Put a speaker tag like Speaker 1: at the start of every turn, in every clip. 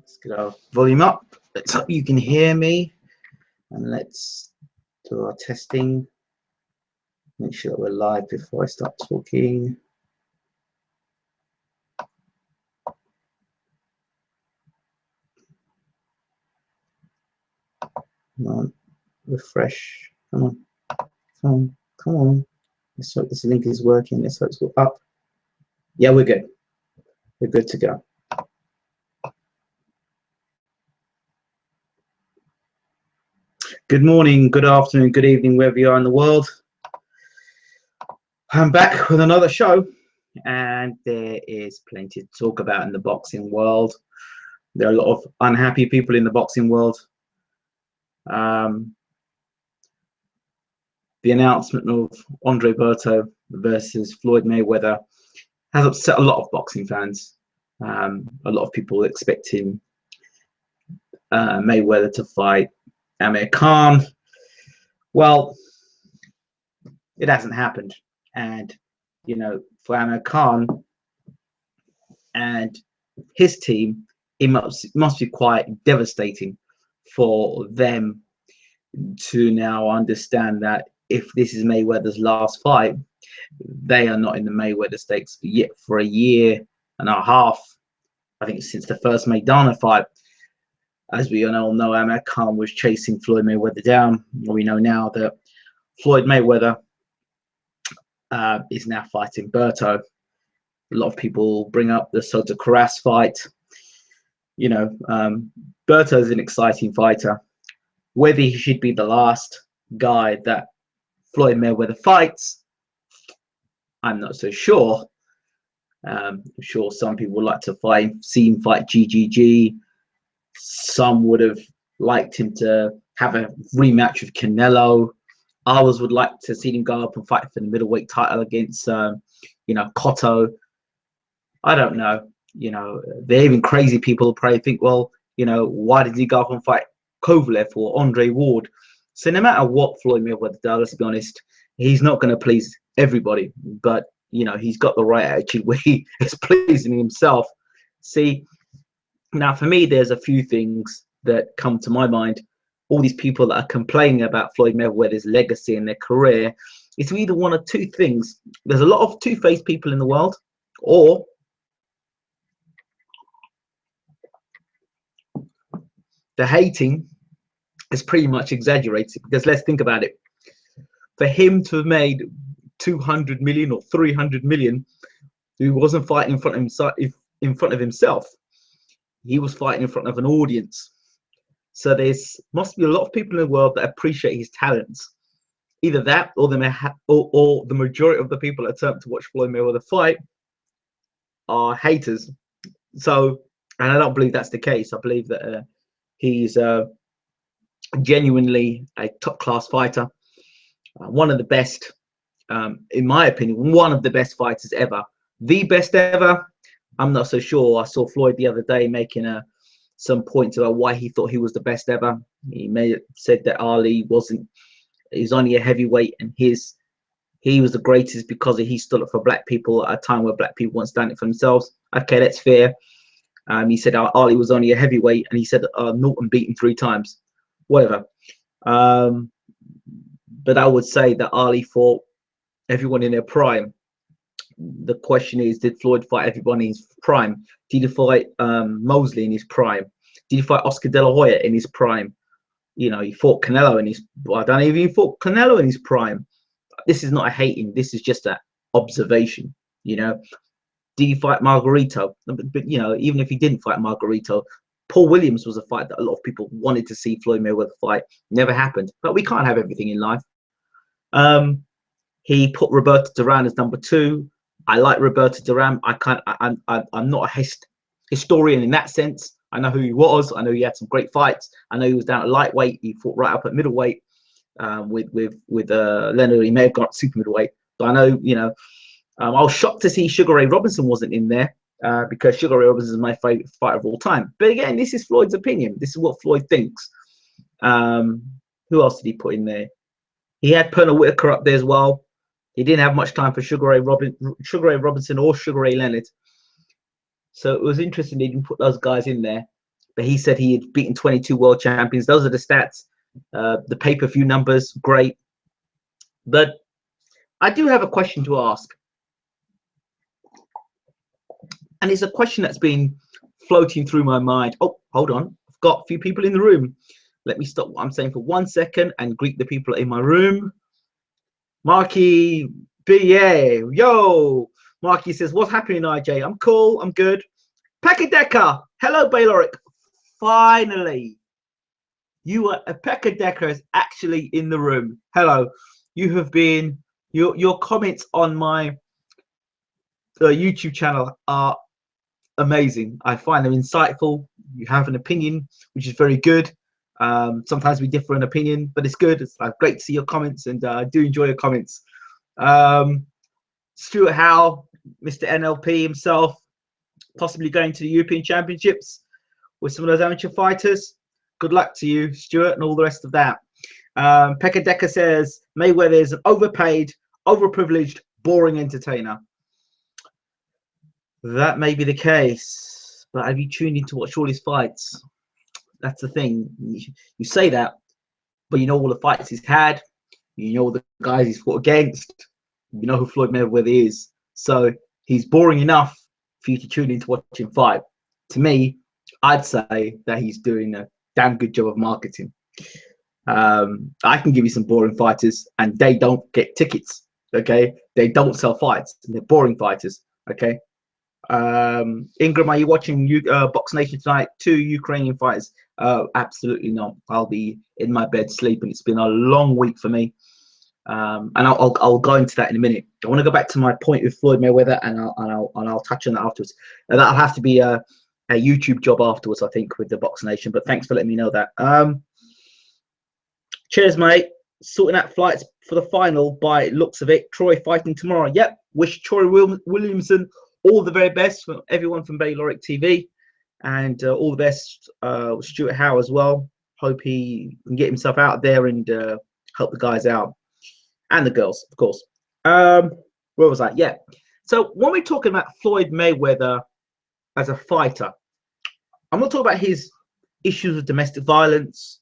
Speaker 1: Let's get our volume up. Let's hope you can hear me. And let's do our testing. Make sure that we're live before I start talking. Come on, refresh. Come on, come on, come on. Let's hope this link is working. Let's hope it's up. Yeah, we're good. We're good to go. Good morning, good afternoon, good evening, wherever you are in the world. I'm back with another show, and there is plenty to talk about in the boxing world. There are a lot of unhappy people in the boxing world. The announcement of Berto versus Floyd Mayweather has upset a lot of boxing fans. A lot of people expecting Mayweather to fight Amir Khan. Well, it hasn't happened, and you know, for Amir Khan and his team, it must be quite devastating for them to now understand that if this is Mayweather's last fight, they are not in the Mayweather stakes yet for a year and a half. I think since the first Maidana fight. As we all know, Amir Khan was chasing Floyd Mayweather down. We know now that Floyd Mayweather is now fighting Berto. A lot of people bring up the Soto Karass fight. You know, Berto is an exciting fighter. Whether he should be the last guy that Floyd Mayweather fights, I'm not so sure. I'm sure some people would like to see him fight GGG. Some would have liked him to have a rematch with Canelo. Others would like to see him go up and fight for the middleweight title against, you know, Cotto. I don't know. You know, they're even crazy people probably think, well, you know, why did he go up and fight Kovalev or Andre Ward? So no matter what Floyd Mayweather does, let's be honest, he's not going to please everybody. But, you know, he's got the right attitude where he is pleasing himself. See, now for me, there's a few things that come to my mind. All these people that are complaining about Floyd Mayweather's legacy and their career, it's either one of two things. There's a lot of two-faced people in the world, or the hating is pretty much exaggerated. Because let's think about it. For him to have made 200 million or 300 million, he wasn't fighting in front of himself. He was fighting in front of an audience. So there's must be a lot of people in the world that appreciate his talents. Either that, or they may or the majority of the people that turn to watch Floyd Mayweather fight are haters. So, and I don't believe that's the case. I believe that he's genuinely a top-class fighter, one of the best, in my opinion, one of the best fighters ever. The best ever, I'm not so sure. I saw Floyd the other day making some points about why he thought he was the best ever. He said that Ali he's only a heavyweight, and he was the greatest because he stood up for black people at a time where black people weren't standing for themselves. Okay, that's fair. He said Ali was only a heavyweight, and he said Norton beat him 3 times. Whatever. But I would say that Ali fought everyone in their prime. The question is, did Floyd fight everyone in his prime? Did he fight Mosley in his prime? Did he fight Oscar De La Hoya in his prime? You know, he fought Canelo in his. I don't even he fought Canelo in his prime. This is not a hating. This is just an observation. You know, did he fight Margarito? But you know, even if he didn't fight Margarito, Paul Williams was a fight that a lot of people wanted to see Floyd Mayweather fight. Never happened. But we can't have everything in life. He put Roberto Duran as number 2. I like Roberto Duran. I'm not a historian in that sense. I know who he was. I know he had some great fights. I know he was down at lightweight. He fought right up at middleweight with Leonard. He may have got super middleweight. But I know, you know, I was shocked to see Sugar Ray Robinson wasn't in there because Sugar Ray Robinson is my favorite fighter of all time. But again, this is Floyd's opinion. This is what Floyd thinks. Who else did he put in there? He had Pernell Whitaker up there as well. He didn't have much time for Sugar Ray Robinson or Sugar Ray Leonard. So it was interesting he didn't put those guys in there. but he said he had beaten 22 world champions. Those are the stats. The pay-per-view numbers, great. But I do have a question to ask. And it's a question that's been floating through my mind. Oh, hold on. I've got a few people in the room. Let me stop what I'm saying for 1 second and greet the people in my room. Marky BA, yo. Marky says, what's happening, IJ? I'm cool. I'm good. Pekka Decker. Hello, Bayloric. Finally. Pekka Decker is actually in the room. Hello. You have been, your comments on my YouTube channel are amazing. I find them insightful. You have an opinion, which is very good. Sometimes we differ in opinion, but it's good. It's great to see your comments, and I do enjoy your comments. Stuart Howe, Mr. NLP himself, possibly going to the European Championships with some of those amateur fighters. Good luck to you, Stuart, and all the rest of that. Pekka Decker says Mayweather is an overpaid, overprivileged, boring entertainer. That may be the case, but have you tuned in to watch all his fights? That's the thing. You say that, but you know all the fights he's had. You know the guys he's fought against. You know who Floyd Mayweather is. So he's boring enough for you to tune in to watch him fight. To me, I'd say that he's doing a damn good job of marketing. I can give you some boring fighters, and they don't get tickets. Okay, they don't sell fights. They're boring fighters. Okay. Ingram, are you watching Box Nation tonight? 2 Ukrainian fighters? Absolutely not. I'll be in my bed sleeping. It's been a long week for me, and I'll go into that in a minute. I want to go back to my point with Floyd Mayweather, and I'll touch on that afterwards. And that'll have to be a YouTube job afterwards, I think, with the Box Nation. But thanks for letting me know that. Cheers, mate. Sorting out flights for the final by looks of it. Troy fighting tomorrow. Yep. Wish Troy Williamson all the very best from everyone from Bayloric TV, and all the best Stuart Howe as well. Hope he can get himself out there and help the guys out, and the girls, of course. Where was I? Yeah. So when we're talking about Floyd Mayweather as a fighter, I'm not talking about his issues with domestic violence.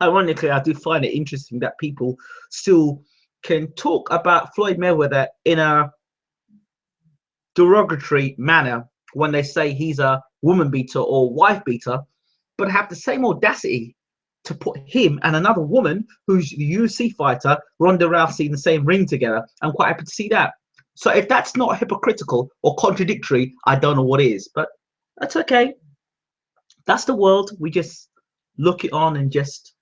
Speaker 1: Ironically, I do find it interesting that people still can talk about Floyd Mayweather in a derogatory manner when they say he's a woman beater or wife beater, but have the same audacity to put him and another woman who's the UFC fighter, Ronda Rousey, in the same ring together. I'm quite happy to see that. So if that's not hypocritical or contradictory, I don't know what is, but that's okay. That's the world. We just look it on and just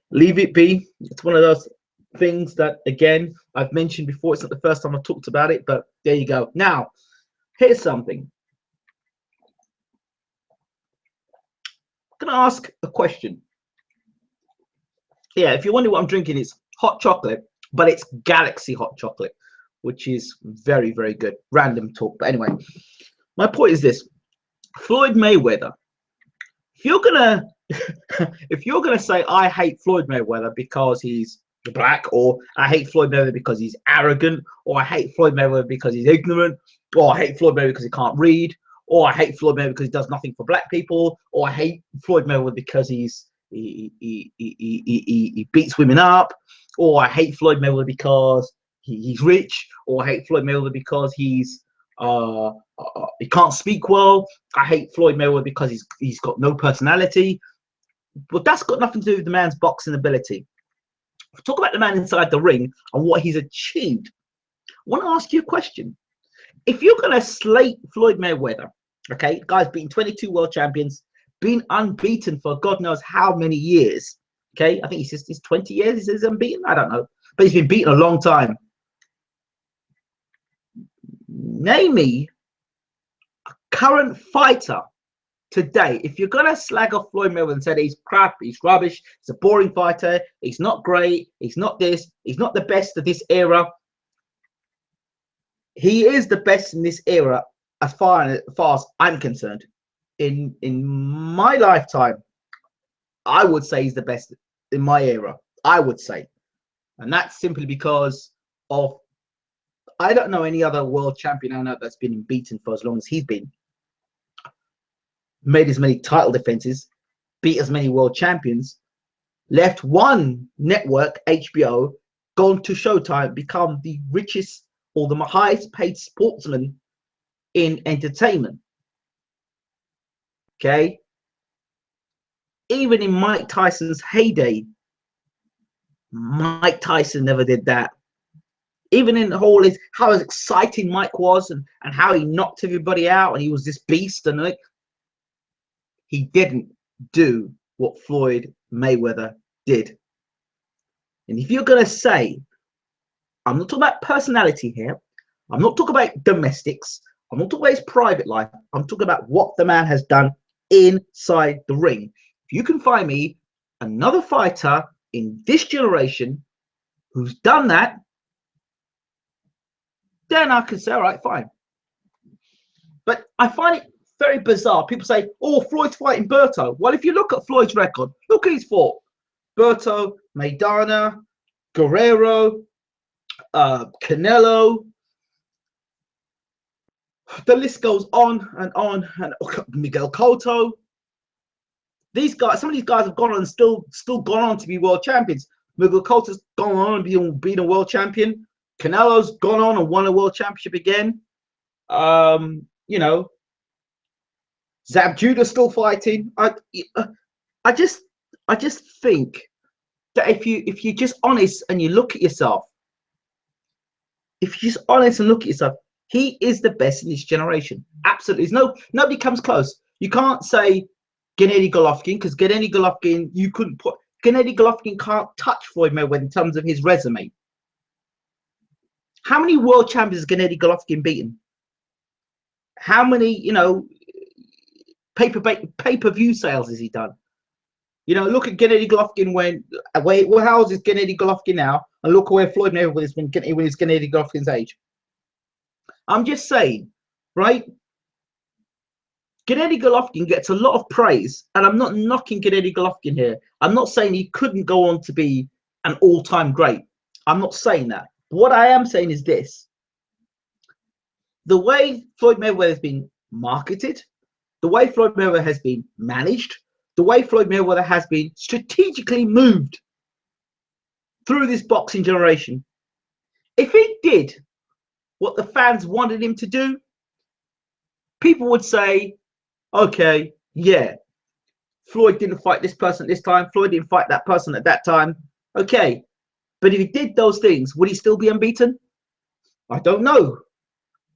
Speaker 1: leave it be. It's one of those things that, again, I've mentioned before. It's not the first time I've talked about it, but there you go. Now, here's something. I'm gonna ask a question. Yeah, if you're wondering what I'm drinking, it's hot chocolate, but it's Galaxy hot chocolate, which is very, very good. Random talk, but anyway, my point is this: Floyd Mayweather. If you're gonna say I hate Floyd Mayweather because he's black, or I hate Floyd Mayweather because he's arrogant, or I hate Floyd Mayweather because he's ignorant, or I hate Floyd Mayweather because he can't read, or I hate Floyd Mayweather because he does nothing for black people, or I hate Floyd Mayweather because he beats women up, or I hate Floyd Mayweather because he's rich, or I hate Floyd Mayweather because he can't speak well. I hate Floyd Mayweather because he's got no personality. But that's got nothing to do with the man's boxing ability. Talk about the man inside the ring and what he's achieved. I want to ask you a question. If you're going to slate Floyd Mayweather, okay, guy's beaten 22 world champions, been unbeaten for God knows how many years, okay, I think he says it's 20 years he's unbeaten, I don't know, but he's been beaten a long time. Name me a current fighter today. If you're gonna slag off Floyd Mayweather and say that he's crap, he's rubbish, he's a boring fighter, he's not great, he's not this, he's not the best of this era, he is the best in this era as far as I'm concerned. In my lifetime, I would say he's the best in my era. I would say, and that's simply because of I don't know any other world champion I know that's been beaten for as long as he's been. made as many title defenses, beat as many world champions, left one network, HBO, gone to Showtime, become the richest or the highest paid sportsman in entertainment. Okay. Even in Mike Tyson's heyday, Mike Tyson never did that. Even in the whole is how exciting Mike was and how he knocked everybody out and he was this beast, and like, he didn't do what Floyd Mayweather did. And if you're gonna say, I'm not talking about personality here, I'm not talking about domestics, I'm not talking about his private life, I'm talking about what the man has done inside the ring. If you can find me another fighter in this generation who's done that, then I could say, all right, fine. But I find it very bizarre. People say, oh, Floyd's fighting Berto. Well, if you look at Floyd's record, look who he's fought. Berto, Maidana, Guerrero, Canelo. The list goes on and on. And Miguel Cotto. These guys, some of these guys have gone on and still gone on to be world champions. Miguel Cotto's gone on and being a world champion. Canelo's gone on and won a world championship again. You know, Zab Judah's still fighting. I just think that if you're just honest and you look at yourself, if you're just honest and look at yourself, he is the best in this generation. Absolutely, nobody comes close. You can't say Gennady Golovkin, because Gennady Golovkin, you couldn't put Gennady Golovkin can't touch Floyd Mayweather in terms of his resume. How many world champions has Gennady Golovkin beaten? How many, you know, pay-per-view sales has he done? You know, look at Gennady Golovkin how old is Gennady Golovkin now? And look where Floyd Mayweather is when he's Gennady Golovkin's age. I'm just saying, right? Gennady Golovkin gets a lot of praise, and I'm not knocking Gennady Golovkin here. I'm not saying he couldn't go on to be an all-time great. I'm not saying that. What I am saying is this: the way Floyd Mayweather has been marketed, the way Floyd Mayweather has been managed, the way Floyd Mayweather has been strategically moved through this boxing generation, if he did what the fans wanted him to do, people would say, okay, yeah, Floyd didn't fight this person at this time, Floyd didn't fight that person at that time. Okay, but if he did those things, would he still be unbeaten? I don't know.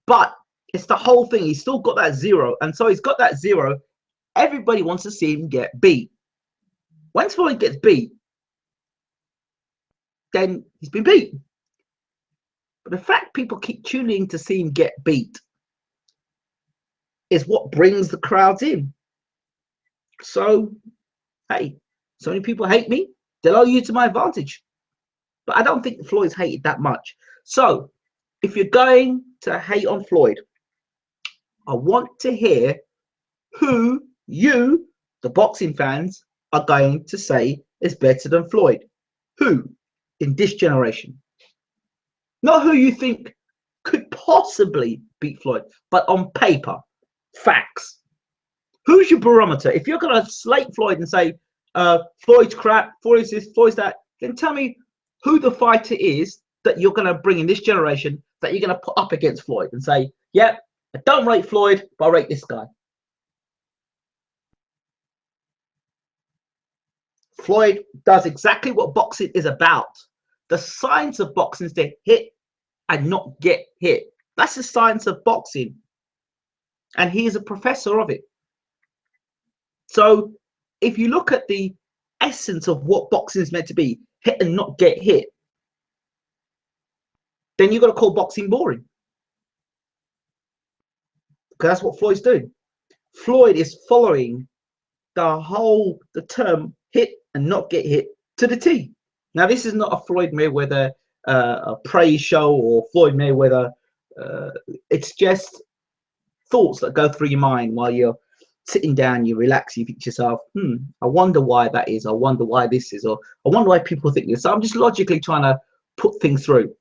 Speaker 1: But it's the whole thing. He's still got that zero. And so he's got that zero. Everybody wants to see him get beat. Once Floyd gets beat, then he's been beat. But the fact people keep tuning to see him get beat is what brings the crowds in. So, hey, so many people hate me. They'll use to my advantage. But I don't think Floyd's hated that much. So, if you're going to hate on Floyd, I want to hear who you, the boxing fans, are going to say is better than Floyd. Who in this generation? Not who you think could possibly beat Floyd, but on paper, facts. Who's your barometer? If you're going to slate Floyd and say, Floyd's crap, Floyd's this, Floyd's that, then tell me who the fighter is that you're going to bring in this generation that you're going to put up against Floyd and say, yeah, I don't rate Floyd, but I rate this guy. Floyd does exactly what boxing is about. The science of boxing is to hit and not get hit. That's the science of boxing. And he is a professor of it. So if you look at the essence of what boxing is meant to be, hit and not get hit, then you've got to call boxing boring. Because that's what Floyd's doing. Floyd is following the term hit and not get hit to the T. Now, this is not a Floyd Mayweather a praise show or Floyd Mayweather. It's just thoughts that go through your mind while you're sitting down, you relax, you think to yourself, I wonder why that is. I wonder why this is, or I wonder why people think this. So I'm just logically trying to put things through.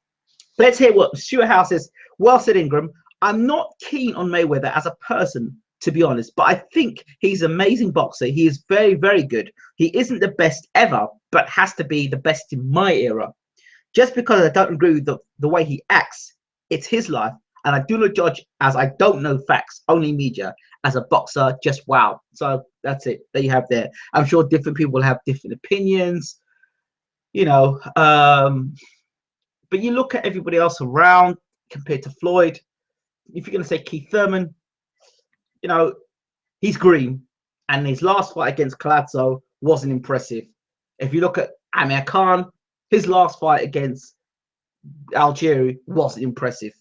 Speaker 1: Let's hear what Stuart House says. Well said, Ingram. I'm not keen on Mayweather as a person, to be honest. But I think he's an amazing boxer. He is very, very good. He isn't the best ever, but has to be the best in my era. Just because I don't agree with the way he acts, it's his life. And I do not judge, as I don't know facts, only media. As a boxer, just wow. So that's it. There you have there. I'm sure different people will have different opinions, you know. But you look at everybody else around compared to Floyd. If you're going to say Keith Thurman, you know, he's green. And his last fight against Collazo wasn't impressive. If you look at Amir Khan, his last fight against Algieri wasn't impressive.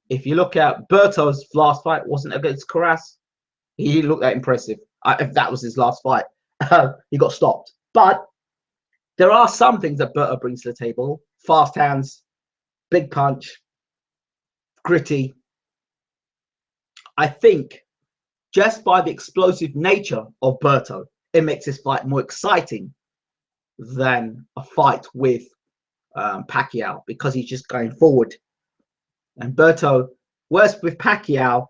Speaker 1: If you look at Berto's last fight wasn't against Carras, he didn't look that impressive. If that was his last fight, he got stopped. But there are some things that Berto brings to the table: fast hands, big punch, gritty. I think just by the explosive nature of Berto, it makes this fight more exciting than a fight with Pacquiao, because he's just going forward. And Berto, worse with Pacquiao,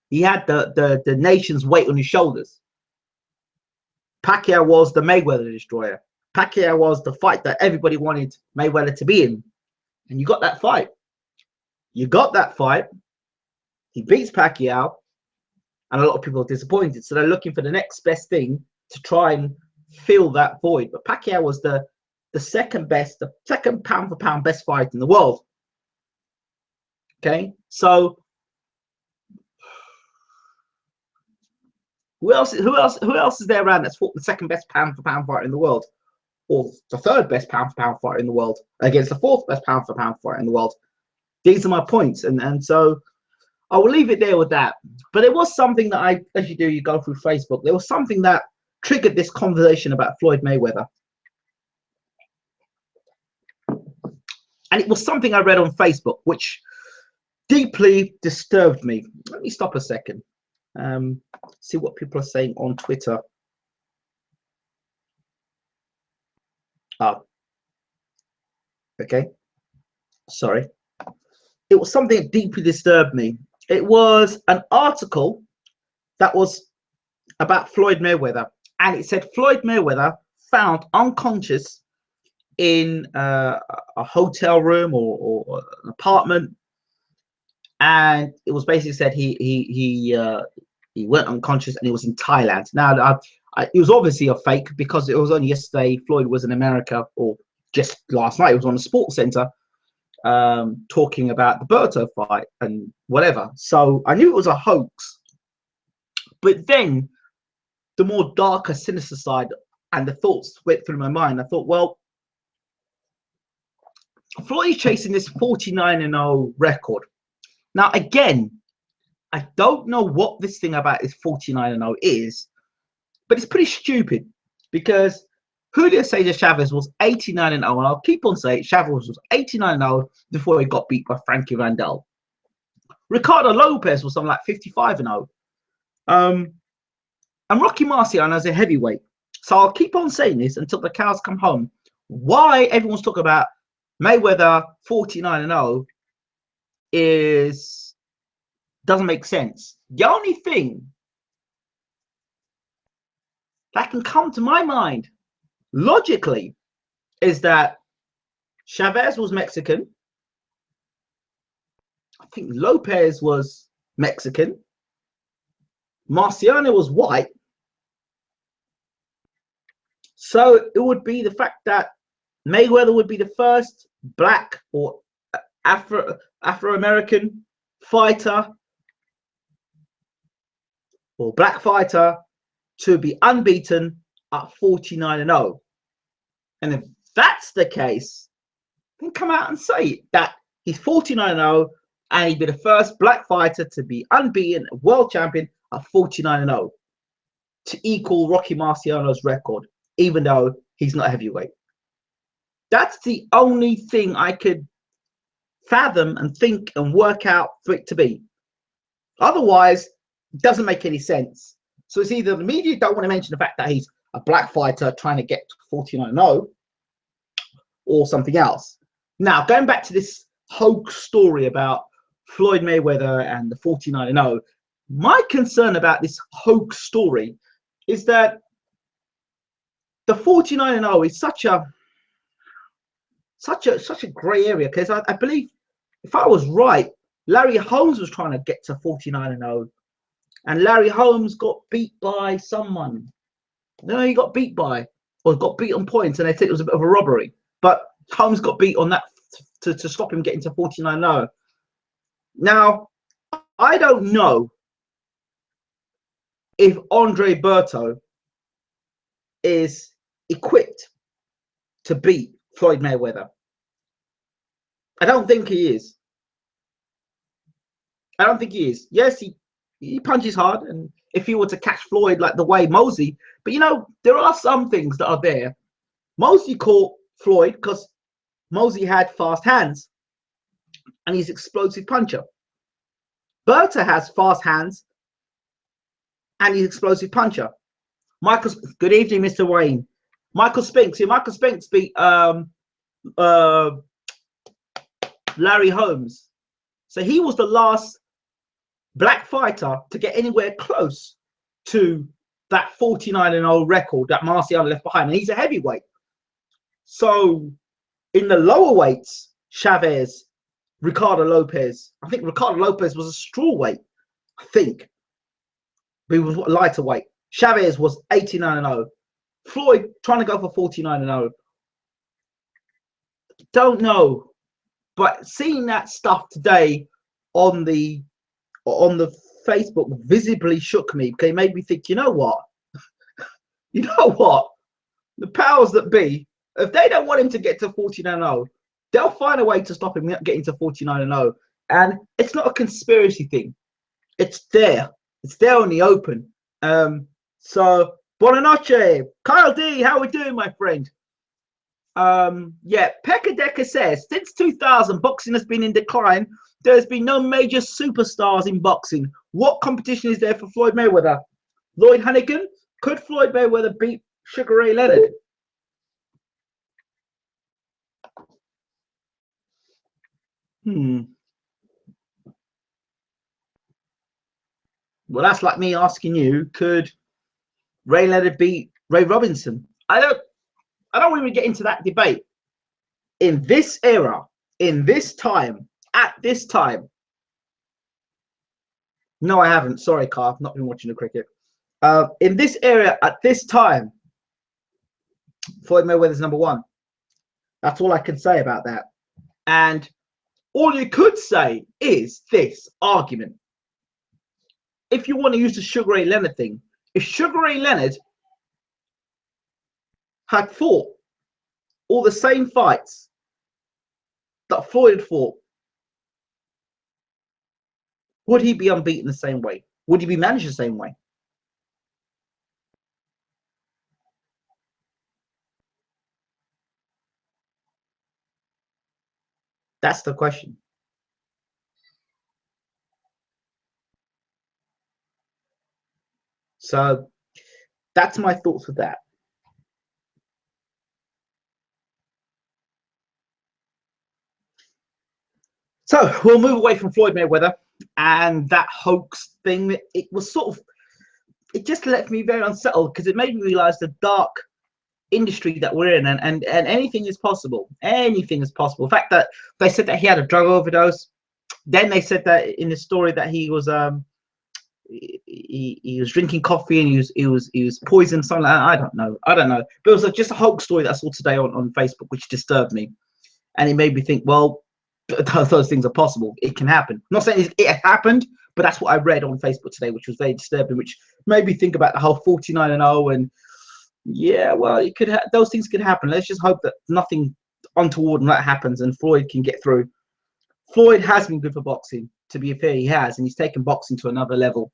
Speaker 1: he had the nation's weight on his shoulders. Pacquiao was the Mayweather destroyer. Pacquiao was the fight that everybody wanted Mayweather to be in. And you got that fight. You got that fight. He beats Pacquiao. And a lot of people are disappointed. So they're looking for the next best thing to try and fill that void. But Pacquiao was the second best, the second pound for pound best fight in the world. Okay, so who else is there around that's fought the second best pound for pound fighter in the world, or the third best pound for pound fighter in the world against the fourth best pound for pound fighter in the world? These are my points, and so I will leave it there with that. But there was something that as you do, you go through Facebook. There was something that triggered this conversation about Floyd Mayweather, and it was something I read on Facebook, which deeply disturbed me. Let me stop a second. See what people are saying on Twitter. Okay. Sorry. It was something that deeply disturbed me. It was an article that was about Floyd Mayweather, and it said Floyd Mayweather found unconscious in a hotel room or an apartment. And it was basically said he went unconscious and he was in Thailand. Now, it was obviously a fake, because it was only yesterday Floyd was in America, or just last night. It was on the Sports Center talking about the Berto fight and whatever. So I knew it was a hoax. But then the more darker, sinister side and the thoughts went through my mind. I thought, well, Floyd's chasing this 49-0 record. Now, again, I don't know what this thing about this 49-0 is, but it's pretty stupid, because Julio Cesar Chavez was 89-0, and I'll keep on saying Chavez was 89-0 before he got beat by Frankie Randall. Ricardo Lopez was something like 55-0. And Rocky Marciano is a heavyweight. So I'll keep on saying this until the cows come home. Why everyone's talking about Mayweather 49-0 doesn't make sense. The only thing that can come to my mind logically is that Chavez was Mexican. I think Lopez was Mexican. Marciano was white. So it would be the fact that Mayweather would be the first black or Afro-American fighter or black fighter to be unbeaten at 49-0. And if that's the case, then come out and say that he's 49-0 and he'd be the first black fighter to be unbeaten world champion at 49-0 to equal Rocky Marciano's record, even though he's not heavyweight. That's the only thing I could fathom and think and work out for it to be. Otherwise, it doesn't make any sense. So it's either the media don't want to mention the fact that he's a black fighter trying to get to 49-0, or something else. Now, going back to this hoax story about Floyd Mayweather and the 49-0, My concern about this hoax story is that the 49-0 is such a gray area, because I believe, if I was right, Larry Holmes was trying to get to 49-0, and Larry Holmes got beat by someone. No, he got beat by, or got beat on points, and they said it was a bit of a robbery. But Holmes got beat on that to stop him getting to 49-0. Now, I don't know if Andre Berto is equipped to beat Floyd Mayweather. I don't think he is. I don't think he is. Yes, he punches hard, and if he were to catch Floyd like the way Mosley, but you know, there are some things that are there. Mosley caught Floyd because Mosley had fast hands, and he's an explosive puncher. Berta has fast hands, and he's an explosive puncher. Good evening, Mr. Wayne. Michael Spinks. Yeah, Michael Spinks beat Larry Holmes. So he was the last black fighter to get anywhere close to that 49-0 record that Marciano left behind, and he's a heavyweight. So in the lower weights, Chavez, Ricardo Lopez. I think Ricardo Lopez was a strawweight, I think. But he was lighter weight. Chavez was 89-0. Floyd trying to go for 49-0. Don't know. But seeing that stuff today on the Facebook visibly shook me, because it made me think, you know what? You know what? The powers that be, if they don't want him to get to 49-0, they'll find a way to stop him getting to 49-0. And it's not a conspiracy thing. It's there. It's there in the open. So, buona noche. Kyle D, how we doing, my friend? Yeah, Pekka Decker says, since 2000, boxing has been in decline. There's been no major superstars in boxing. What competition is there for Floyd Mayweather? Lloyd Hannigan? Could Floyd Mayweather beat Sugar Ray Leonard? Well, that's like me asking you, could Ray Leonard beat Ray Robinson? I don't even get into that debate. In this era, in this time, at this time. No, I haven't. Sorry, Carl. I've not been watching the cricket. In this area, at this time, Floyd Mayweather's number one. That's all I can say about that. And all you could say is this argument. If you want to use the Sugar Ray Leonard thing, if Sugar Ray Leonard had fought all the same fights that Floyd fought, would he be unbeaten the same way? Would he be managed the same way? That's the question. So that's my thoughts with that. So we'll move away from Floyd Mayweather and that hoax thing. It was sort of, it just left me very unsettled, because it made me realize the dark industry that we're in, and anything is possible. Anything is possible. The fact that they said that he had a drug overdose, then they said that in the story that he was he was drinking coffee and he was poisoned, something like that. I don't know, but it was just a hoax story that I saw today on Facebook, which disturbed me, and it made me think, well, those things are possible. It can happen. I'm not saying it happened, but that's what I read on Facebook today, which was very disturbing, which made me think about the whole 49-0. And yeah, well, it could those things could happen. Let's just hope that nothing untoward and that happens and Floyd can get through. Floyd has been good for boxing, to be fair. He has, and he's taken boxing to another level.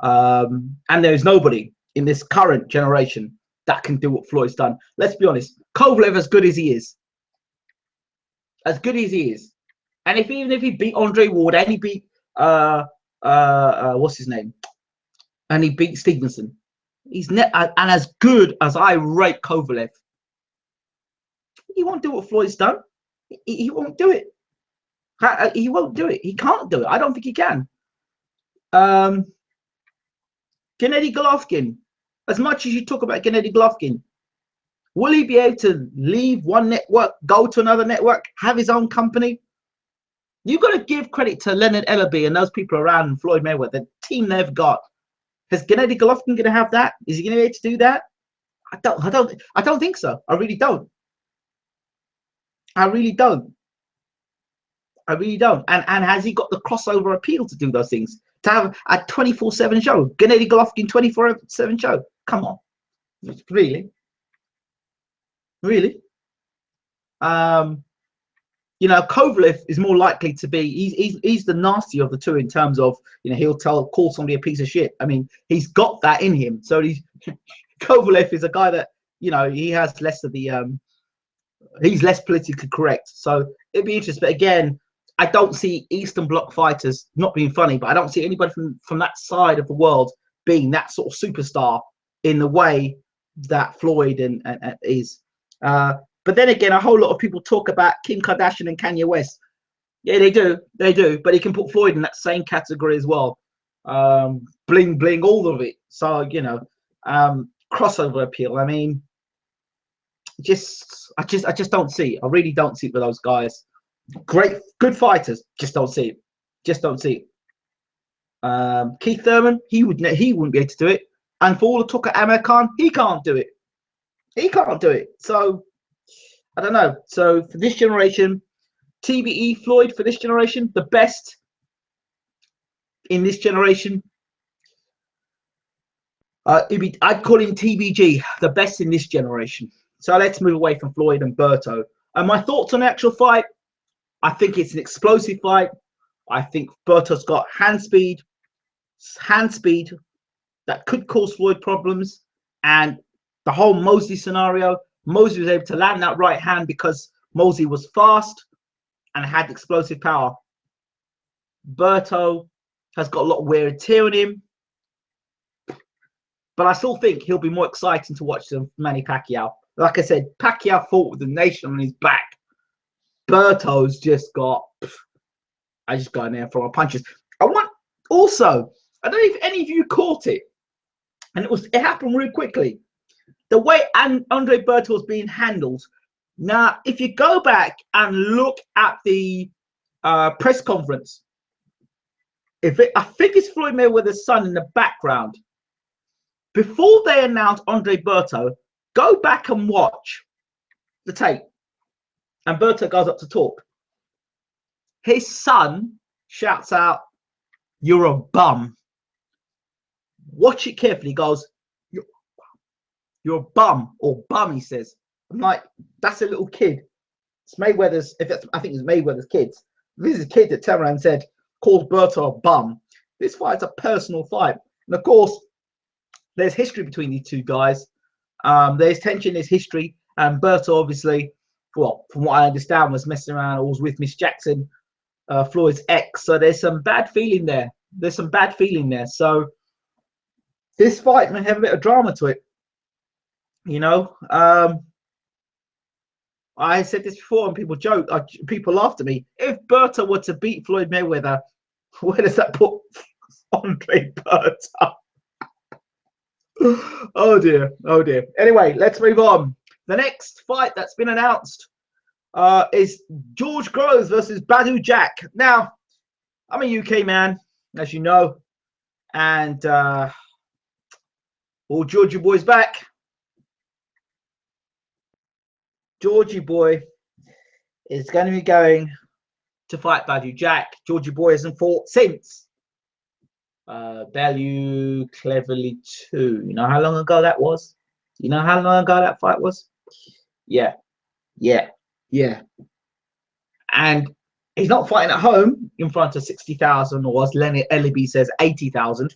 Speaker 1: And there's nobody in this current generation that can do what Floyd's done. Let's be honest. Kovalev, as good as he is, and even if he beat Andre Ward and he beat what's his name, and he beat Stevenson, he's and as good as I rate Kovalev, he won't do what Floyd's done. He won't do it. He won't do it. He can't do it. I don't think he can. Um, Gennady Golovkin. As much as you talk about Gennady Golovkin, will he be able to leave one network, go to another network, have his own company? You've got to give credit to Leonard Ellerby and those people around Floyd Mayweather, the team they've got. Is Gennady Golovkin going to have that? Is he going to be able to do that? I don't think so. I really don't. I really don't. I really don't. And has he got the crossover appeal to do those things? To have a 24/7 show, Gennady Golovkin 24/7 show? Come on, really, really. You know, Kovalev is more likely to be. He's the nasty of the two in terms of, you know, he'll call somebody a piece of shit. I mean, he's got that in him. So Kovalev is a guy that, you know, he has less of the he's less politically correct. So it'd be interesting. But again, I don't see Eastern Bloc fighters, not being funny, but I don't see anybody from that side of the world being that sort of superstar in the way that Floyd and is. But then again, a whole lot of people talk about Kim Kardashian and Kanye West. Yeah, they do, but he can put Floyd in that same category as well. Bling bling, all of it. So, you know, crossover appeal. I mean, I just don't see it. I really don't see it with those guys. Great, good fighters, just don't see it. Just don't see it. Keith Thurman, he wouldn't be able to do it. And for all the talk of Amir Khan, he can't do it. He can't do it. So I don't know. So for this generation, TBE Floyd for this generation, the best in this generation. I'd call him TBG, the best in this generation. So let's move away from Floyd and Berto. And my thoughts on the actual fight, I think it's an explosive fight. I think Berto's got hand speed that could cause Floyd problems. And the whole Mosley scenario, Mosley was able to land that right hand because Mosley was fast and had explosive power. Berto has got a lot of wear and tear on him. But I still think he'll be more exciting to watch than Manny Pacquiao. Like I said, Pacquiao fought with the nation on his back. Berto's just got, I just got in there for my punches. I don't know if any of you caught it, and it happened really quickly. The way Andre Berto was being handled. Now, if you go back and look at the press conference, I think it's Floyd Mayweather's son in the background. Before they announced Andre Berto, go back and watch the tape. And Berto goes up to talk. His son shouts out, "You're a bum." Watch it carefully. He goes, "You're a bum," or "bum," he says. I'm like, that's a little kid. It's Mayweather's, I think it's Mayweather's kids. This is a kid that turned around and said, called Berto a bum. This fight's a personal fight. And of course, there's history between these two guys. There's tension, there's history. And Berto, obviously, well, from what I understand, was messing around or was with Miss Jackson, Floyd's ex. So there's some bad feeling there. So this fight may have a bit of drama to it. You know, I said this before and people joke, people laughed at me. If Berto were to beat Floyd Mayweather, where does that put Andre Berto? Oh dear. Anyway, let's move on. The next fight that's been announced is George Groves versus Badou Jack. Now, I'm a UK man, as you know, and all Georgie boy's back. Georgie boy is going to be going to fight Badou Jack. Georgie boy hasn't fought since Bellew Cleverly 2. You know how long ago that was? You know how long ago that fight was? Yeah. And he's not fighting at home in front of 60,000, or as Leonard Ellerby says, 80,000.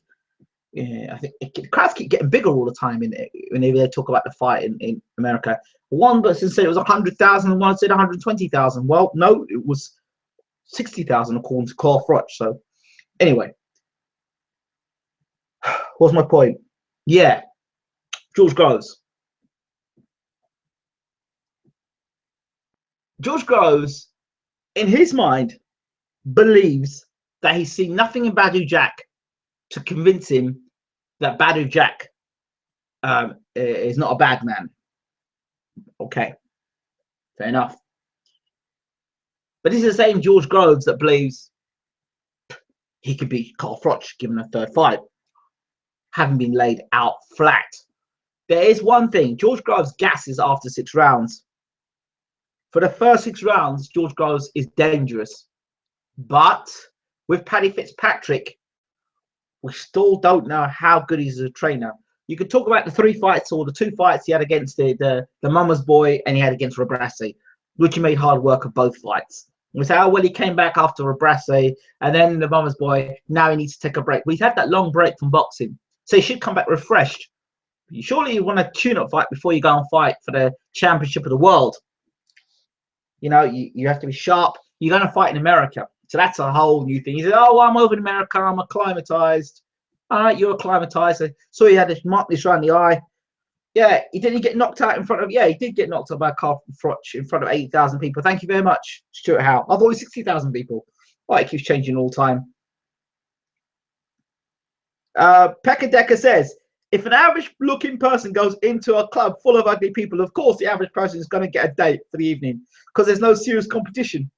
Speaker 1: Yeah, I think crowds keep getting bigger all the time whenever they talk about the fight in America. One person said it was 100,000, and one said 120,000. Well, no, it was 60,000 according to Carl Froch. So, anyway, what's my point? Yeah, George Groves. George Groves, in his mind, believes that he's seen nothing in Badou Jack to convince him that Badu Jack is not a bad man. Okay, fair enough. But this is the same George Groves that believes he could beat Carl Froch given a third fight, having been laid out flat. There is one thing: George Groves gasses after 6 rounds. For the first 6 rounds, George Groves is dangerous. But with Paddy Fitzpatrick, we still don't know how good he is as a trainer. You could talk about the 3 fights or the 2 fights he had against the Mama's Boy and he had against Rebrassi, which he made hard work of both fights. We say, oh, well, he came back after Rebrassi and then the Mama's Boy. Now he needs to take a break. Well, he's had that long break from boxing, so he should come back refreshed. Surely you want a tune-up fight before you go and fight for the championship of the world. You know, you have to be sharp. You're going to fight in America. So that's a whole new thing. He said, oh, well, I'm over in America. I'm acclimatized. All right, you're acclimatized. So he had this mark this around the eye. Yeah, he didn't get knocked out in front of, yeah, he did get knocked out by Carl Froch in front of 8,000 people. Thank you very much, Stuart Howe. I thought it was 60,000 people. Oh, it keeps changing all the time. Pekka Decker says, if an average-looking person goes into a club full of ugly people, of course the average person is going to get a date for the evening because there's no serious competition.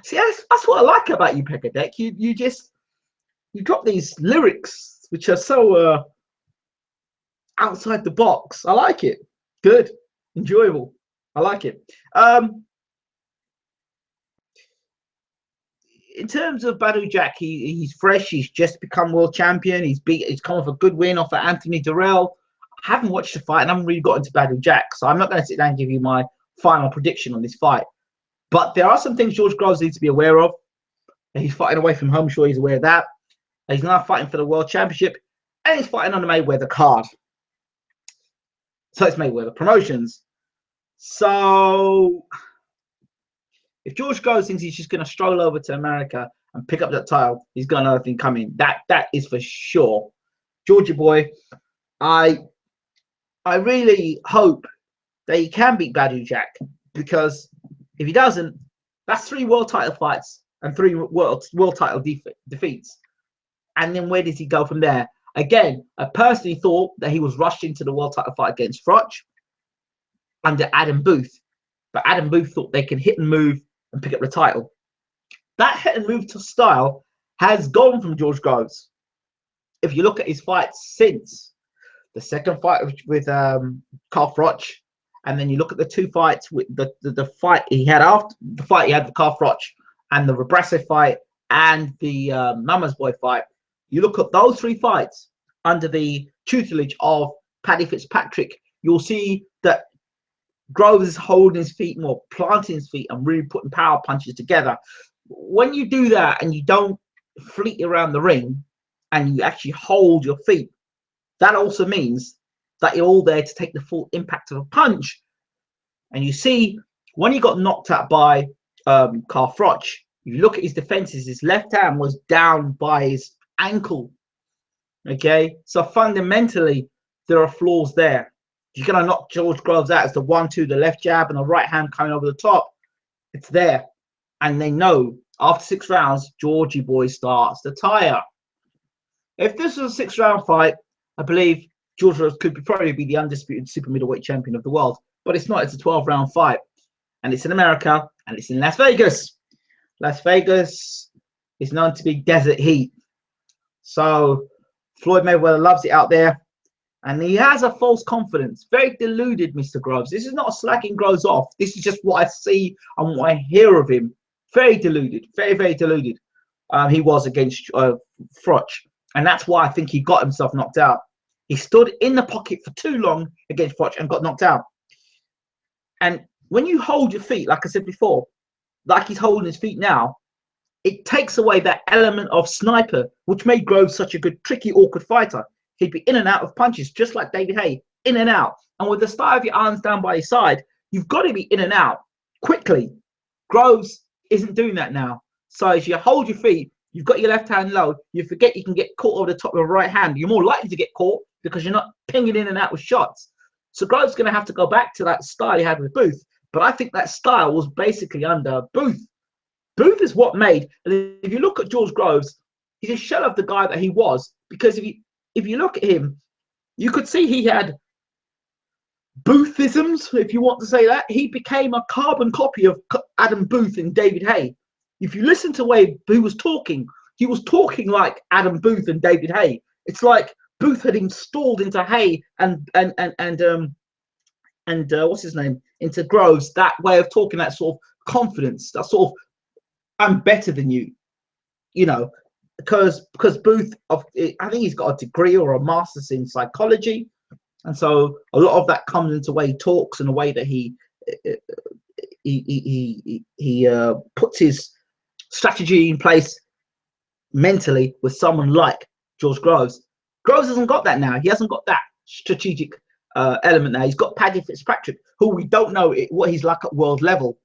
Speaker 1: See, that's what I like about you, Pekka Deck. You drop these lyrics which are so outside the box. I like it. Good, enjoyable. I like it. In terms of Badu Jack, he's fresh. He's just become world champion. He's come off a good win off of Anthony Durrell. I haven't watched the fight and I haven't really got into Badu Jack, so I'm not going to sit down and give you my final prediction on this fight. But there are some things George Groves needs to be aware of. He's fighting away from home. I'm sure he's aware of that. He's now fighting for the world championship, and he's fighting on the Mayweather card. So it's Mayweather Promotions. So if George Groves thinks he's just going to stroll over to America and pick up that title, he's got another thing coming. That is for sure. Georgie boy, I really hope that he can beat Badu Jack, because if he doesn't, that's 3 world title fights and 3 world title defeats. And then where does he go from there? Again, I personally thought that he was rushed into the world title fight against Froch under Adam Booth. But Adam Booth thought they could hit and move and pick up the title. That hit and move style has gone from George Groves. If you look at his fights since the second fight with Carl Froch, and then you look at the 2 fights with the fight he had after the fight he had with Carl Froch, and the Rebrassi fight and the Mama's Boy fight, you look at those 3 fights under the tutelage of Paddy Fitzpatrick, you'll see that Groves is holding his feet more, planting his feet, and really putting power punches together. When you do that and you don't fleet around the ring and you actually hold your feet, that also means that you're all there to take the full impact of a punch. And you see, when he got knocked out by Carl Froch, you look at his defenses, his left hand was down by his ankle. Okay, so fundamentally there are flaws there. You're gonna knock George Groves out as the 1-2, the left jab and the right hand coming over the top. It's there, and they know after 6 rounds, Georgie boy starts to tire. If this was a 6-round fight, I believe George Groves could probably be the undisputed super middleweight champion of the world. But it's not. It's a 12-round fight, and it's in America, and it's in Las Vegas. Las Vegas is known to be desert heat. So Floyd Mayweather loves it out there, and he has a false confidence. Very deluded, Mr. Groves. This is not slacking Groves off. This is just what I see and what I hear of him. Very deluded. Very, very deluded. He was against Froch, and that's why I think he got himself knocked out. He stood in the pocket for too long against Froch and got knocked out. And when you hold your feet, like I said before, like he's holding his feet now, it takes away that element of sniper, which made Groves such a good, tricky, awkward fighter. He'd be in and out of punches, just like David Haye, in and out. And with the style of your arms down by his side, you've got to be in and out quickly. Groves isn't doing that now. So as you hold your feet, you've got your left hand low, you forget you can get caught over the top of the right hand. You're more likely to get caught because you're not pinging in and out with shots. So Groves is going to have to go back to that style he had with Booth. But I think that style was basically under Booth. Booth is what made. And if you look at George Groves, he's a shell of the guy that he was. Because if you look at him, you could see he had Boothisms, if you want to say that. He became a carbon copy of Adam Booth and David Hay. If you listen to the way he was talking like Adam Booth and David Hay. It's like Booth had installed into Hay and what's his name, into Groves, that way of talking, that sort of confidence, that sort of I'm better than you, you know, because Booth, I think he's got a degree or a master's in psychology, and so a lot of that comes into the way he talks and the way that he puts his strategy in place mentally with someone like George Groves. Groves hasn't got that now. He hasn't got that strategic element now. He's got Paddy Fitzpatrick, who we don't know what he's like at world level.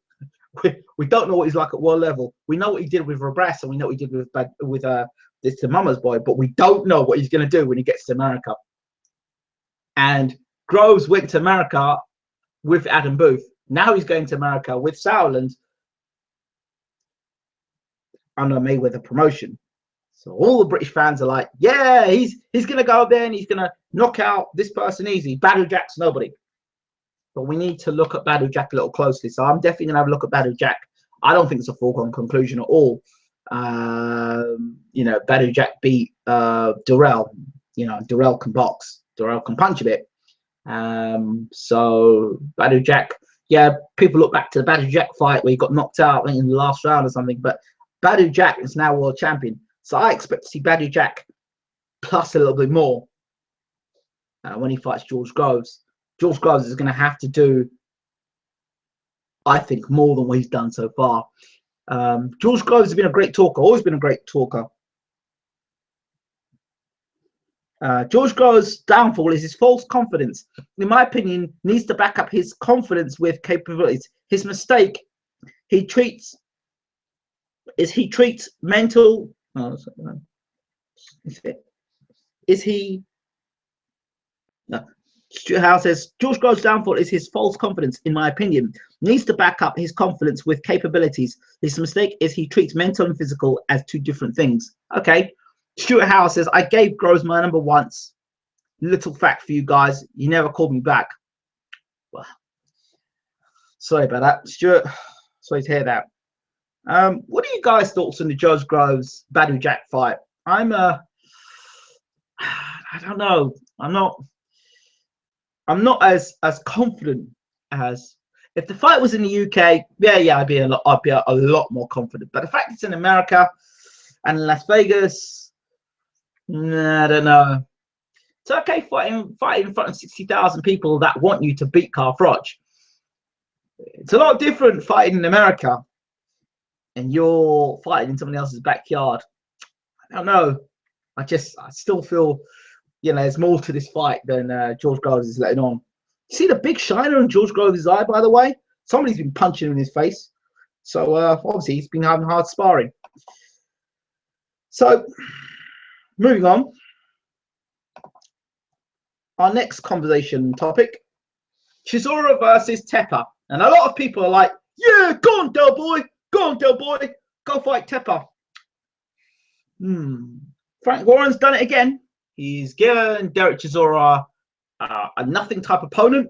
Speaker 1: We don't know what he's like at world level. We know what he did with Rabras, and we know what he did with this Mama's boy, but we don't know what he's going to do when he gets to America. And Groves went to America with Adam Booth. Now he's going to America with Sauerland under Mayweather promotion. So all the British fans are like, yeah, he's going to go there and he's going to knock out this person easy. Badou Jack's nobody. But we need to look at Badou Jack a little closely. So I'm definitely going to have a look at Badou Jack. I don't think it's a foregone conclusion at all. You know, Badou Jack beat Durrell. You know, Durrell can box. Durrell can punch a bit. So Badou Jack, yeah, people look back to the Badou Jack fight where he got knocked out, I think, in the last round or something. But Badou Jack is now world champion. So I expect to see Badou Jack plus a little bit more when he fights George Groves. George Groves is going to have to do, I think, more than what he's done so far. George Groves has been a great talker, always been a great talker. George Groves' downfall is his false confidence. In my opinion, needs to back up his confidence with capabilities. His mistake, he treats mental. Oh, is he? No. Stuart Howe says George Groves' downfall is his false confidence. In my opinion, needs to back up his confidence with capabilities. His mistake is he treats mental and physical as two different things. Okay. Stuart Howe says, I gave Groves my number once. Little fact for you guys, you never called me back. Well, sorry about that, Stuart. Sorry to hear that. What are you guys' thoughts on the George Groves Badou Jack fight? I don't know. I'm not as confident as if the fight was in the UK. Yeah, I'd be a lot more confident. But the fact it's in America and in Las Vegas, I don't know. It's okay fighting in front of 60,000 people that want you to beat Carl Froch. It's a lot different fighting in America and you're fighting in somebody else's backyard. I don't know. I still feel, you know, there's more to this fight than George Groves is letting on. See the big shiner in George Groves' eye, by the way? Somebody's been punching him in his face. So obviously he's been having hard sparring. So moving on. Our next conversation topic, Chisora versus Teper. And a lot of people are like, yeah, go on, Del Boy. Go on, Del Boy. Go fight Teper. Frank Warren's done it again. He's given Derek Chisora a nothing type opponent.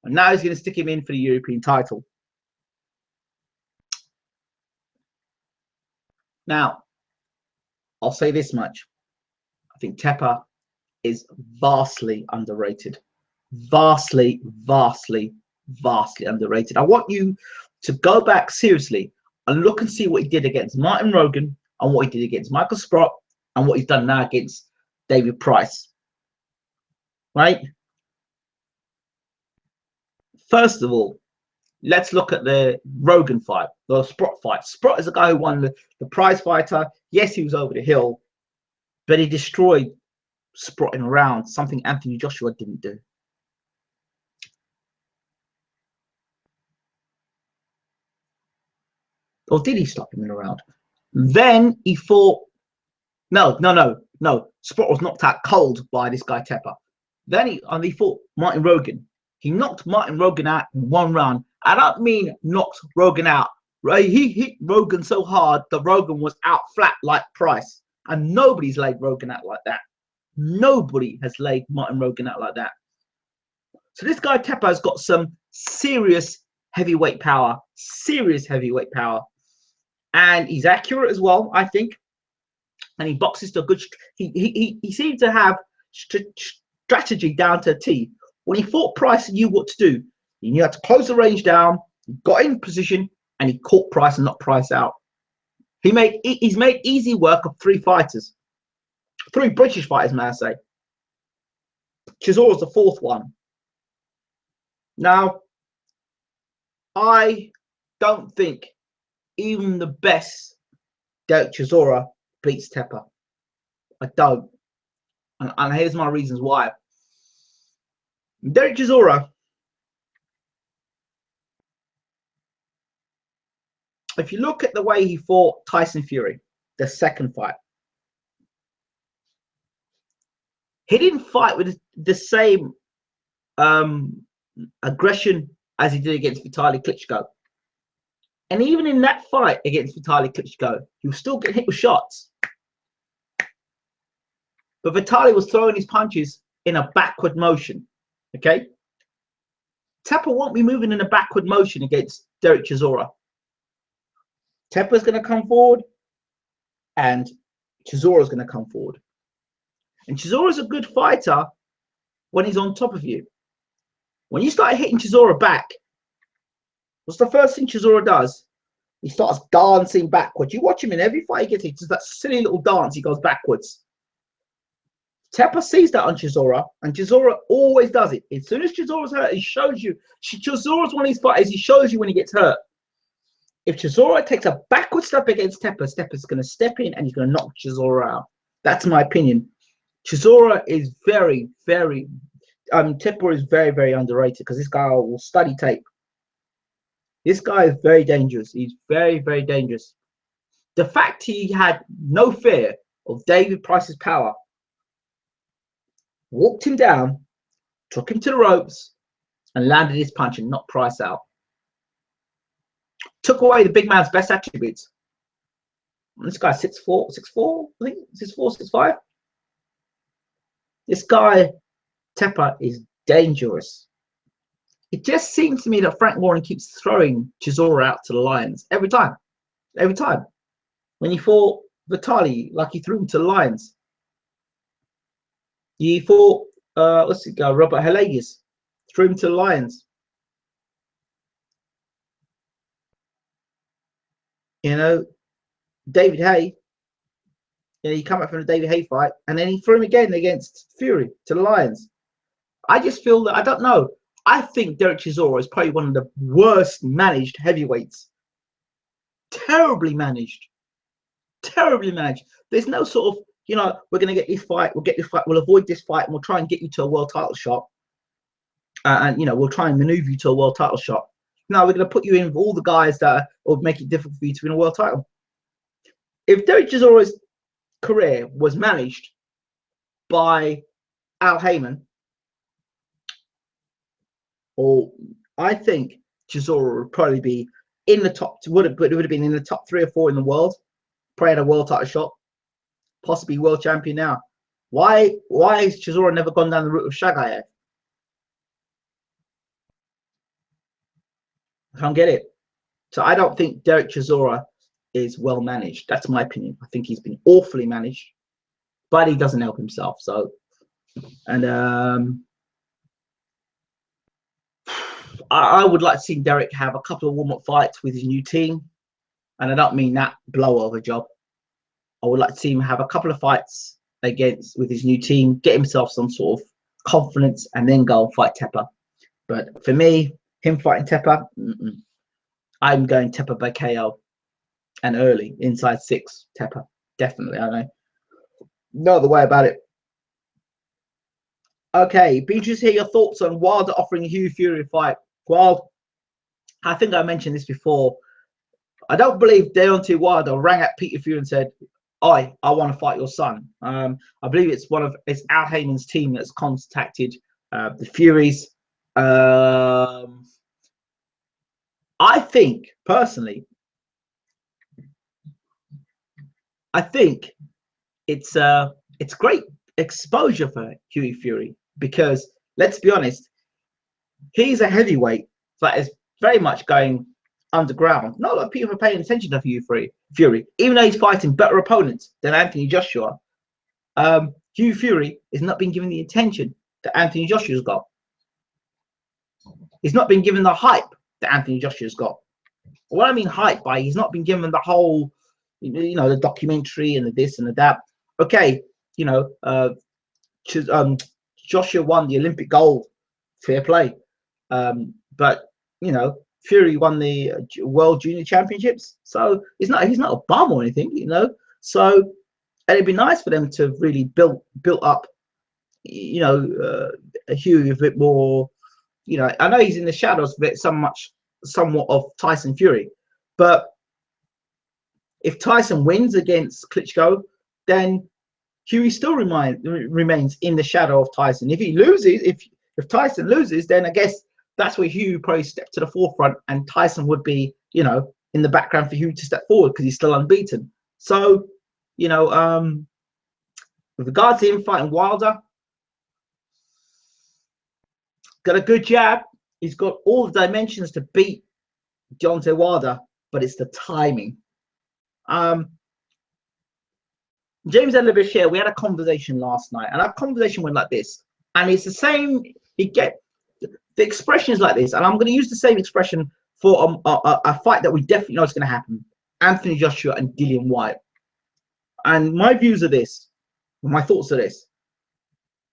Speaker 1: And now he's going to stick him in for the European title. Now, I'll say this much. I think Teper is vastly underrated. Vastly underrated. I want you to go back seriously and look and see what he did against Martin Rogan and what he did against Michael Sprott and what he's done now against David Price. Right? First of all, let's look at the Rogan fight, the Sprott fight. Sprott is a guy who won the prize fighter. Yes, he was over the hill, but he destroyed Sprott in a round, something Anthony Joshua didn't do. Or did he stop him in a round? Then he fought. No. Sprott was knocked out cold by this guy Teper. Then he fought Martin Rogan. He knocked Martin Rogan out in one round. I don't mean knocked Rogan out Right, he hit Rogan so hard that Rogan was out flat like Price, and nobody's laid Rogan out like that. Nobody has laid Martin Rogan out like that. So this guy Teper has got some serious heavyweight power, and he's accurate as well, I think. And he boxes to a good. He seems to have strategy down to a T. When he fought Price, he knew what to do. He knew how to close the range down. He got in position and he caught Price and knocked Price out. He's made easy work of 3 fighters, 3 British fighters, may I say. Chisora's the 4th one. Now, I don't think even the best Derek Chisora beats Teper. I don't. And here's my reasons why. Derek Chisora, if you look at the way he fought Tyson Fury, the 2nd fight, he didn't fight with the same aggression as he did against Vitaly Klitschko. And even in that fight against Vitaly Klitschko, he was still getting hit with shots. But Vitaly was throwing his punches in a backward motion. Okay? Teper won't be moving in a backward motion against Derek Chisora. Teper's going to come forward and Chisora's going to come forward. And Chisora's a good fighter when he's on top of you. When you start hitting Chisora back, what's the first thing Chisora does? He starts dancing backwards. You watch him in every fight he gets, he does that silly little dance. He goes backwards. Teper sees that on Chisora, and Chisora always does it. As soon as Chisora's hurt, he shows you. Chisora's one of these fighters. He shows you when he gets hurt. If Chisora takes a backward step against Teper, Teper's going to step in and he's going to knock Chisora out. That's my opinion. Chisora is very, very. Teper is very, very underrated because this guy will study tape. This guy is very dangerous. He's very, very dangerous. The fact he had no fear of David Price's power, walked him down, took him to the ropes, and landed his punch and knocked Price out. Took away the big man's best attributes. This guy's 6'4", I think 6'4", 6'5". This guy Teper is dangerous. It just seems to me that Frank Warren keeps throwing Chisora out to the lions every time. Every time. When he fought Vitaly, like he threw him to the lions. He fought what's it go? Robert Helagius, threw him to the lions. You know, David Haye. You know, he come up from the David Haye fight, and then he threw him again against Fury to the lions. I just feel that I don't know. I think Derek Chisora is probably one of the worst managed heavyweights. Terribly managed. Terribly managed. There's no sort of, you know, we're going to get this fight, we'll get this fight, we'll avoid this fight, and we'll try and get you to a world title shot. And, you know, we'll try and maneuver you to a world title shot. No, we're going to put you in with all the guys that will make it difficult for you to win a world title. If Derek Chisora's career was managed by Al Heyman, or I think Chisora would probably be in the top. It would have been in the top 3 or 4 in the world. Probably had a world title shot, possibly world champion now. Why has Chisora never gone down the route of Shagayev? I can't get it. So I don't think Derek Chisora is well managed. That's my opinion. I think he's been awfully managed, but he doesn't help himself. So, and I would like to see Derek have a couple of warm-up fights with his new team, and I don't mean that blow of a job. I would like to see him have a couple of fights with his new team, get himself some sort of confidence, and then go and fight Teper. But for me, him fighting Teper, I'm going Teper by KO, and early, inside 6, Teper, definitely. I know, no other way about it. Okay, be interested to hear your thoughts on Wilder offering Hugh Fury a fight. Well, I think I mentioned this before. I don't believe Deontay Wilder rang at Peter Fury and said, I want to fight your son. I believe it's Al Heyman's team that's contacted the Furies. I think, personally, I think it's great exposure for Hughie Fury, because let's be honest, he's a heavyweight that is very much going underground. Not a lot of people are paying attention to Fury, even though he's fighting better opponents than Anthony Joshua. Hugh Fury is not being given the attention that Anthony Joshua's got. He's not been given the hype that Anthony Joshua's got. What I mean hype by, he's not been given the whole, the documentary and the this and the that. Okay, Joshua won the Olympic gold, fair play. But Fury won the World Junior Championships, so he's not a bum or anything, So it'd be nice for them to really build up, Hughie a bit more. I know he's in the shadows of it somewhat of Tyson Fury, but if Tyson wins against Klitschko, then Hughie still remains in the shadow of Tyson. If he loses, if Tyson loses, then I guess that's where Hughie probably stepped to the forefront, and Tyson would be, in the background for Hughie to step forward because he's still unbeaten. So, with regards to him fighting Wilder, got a good jab. He's got all the dimensions to beat Deontay Wilder, but it's the timing. James Ellis here, we had a conversation last night, and our conversation went like this, and it's the same. The expression is like this, and I'm going to use the same expression for a fight that we definitely know is going to happen: Anthony Joshua and Dillian Whyte. And my views are this, my thoughts are this: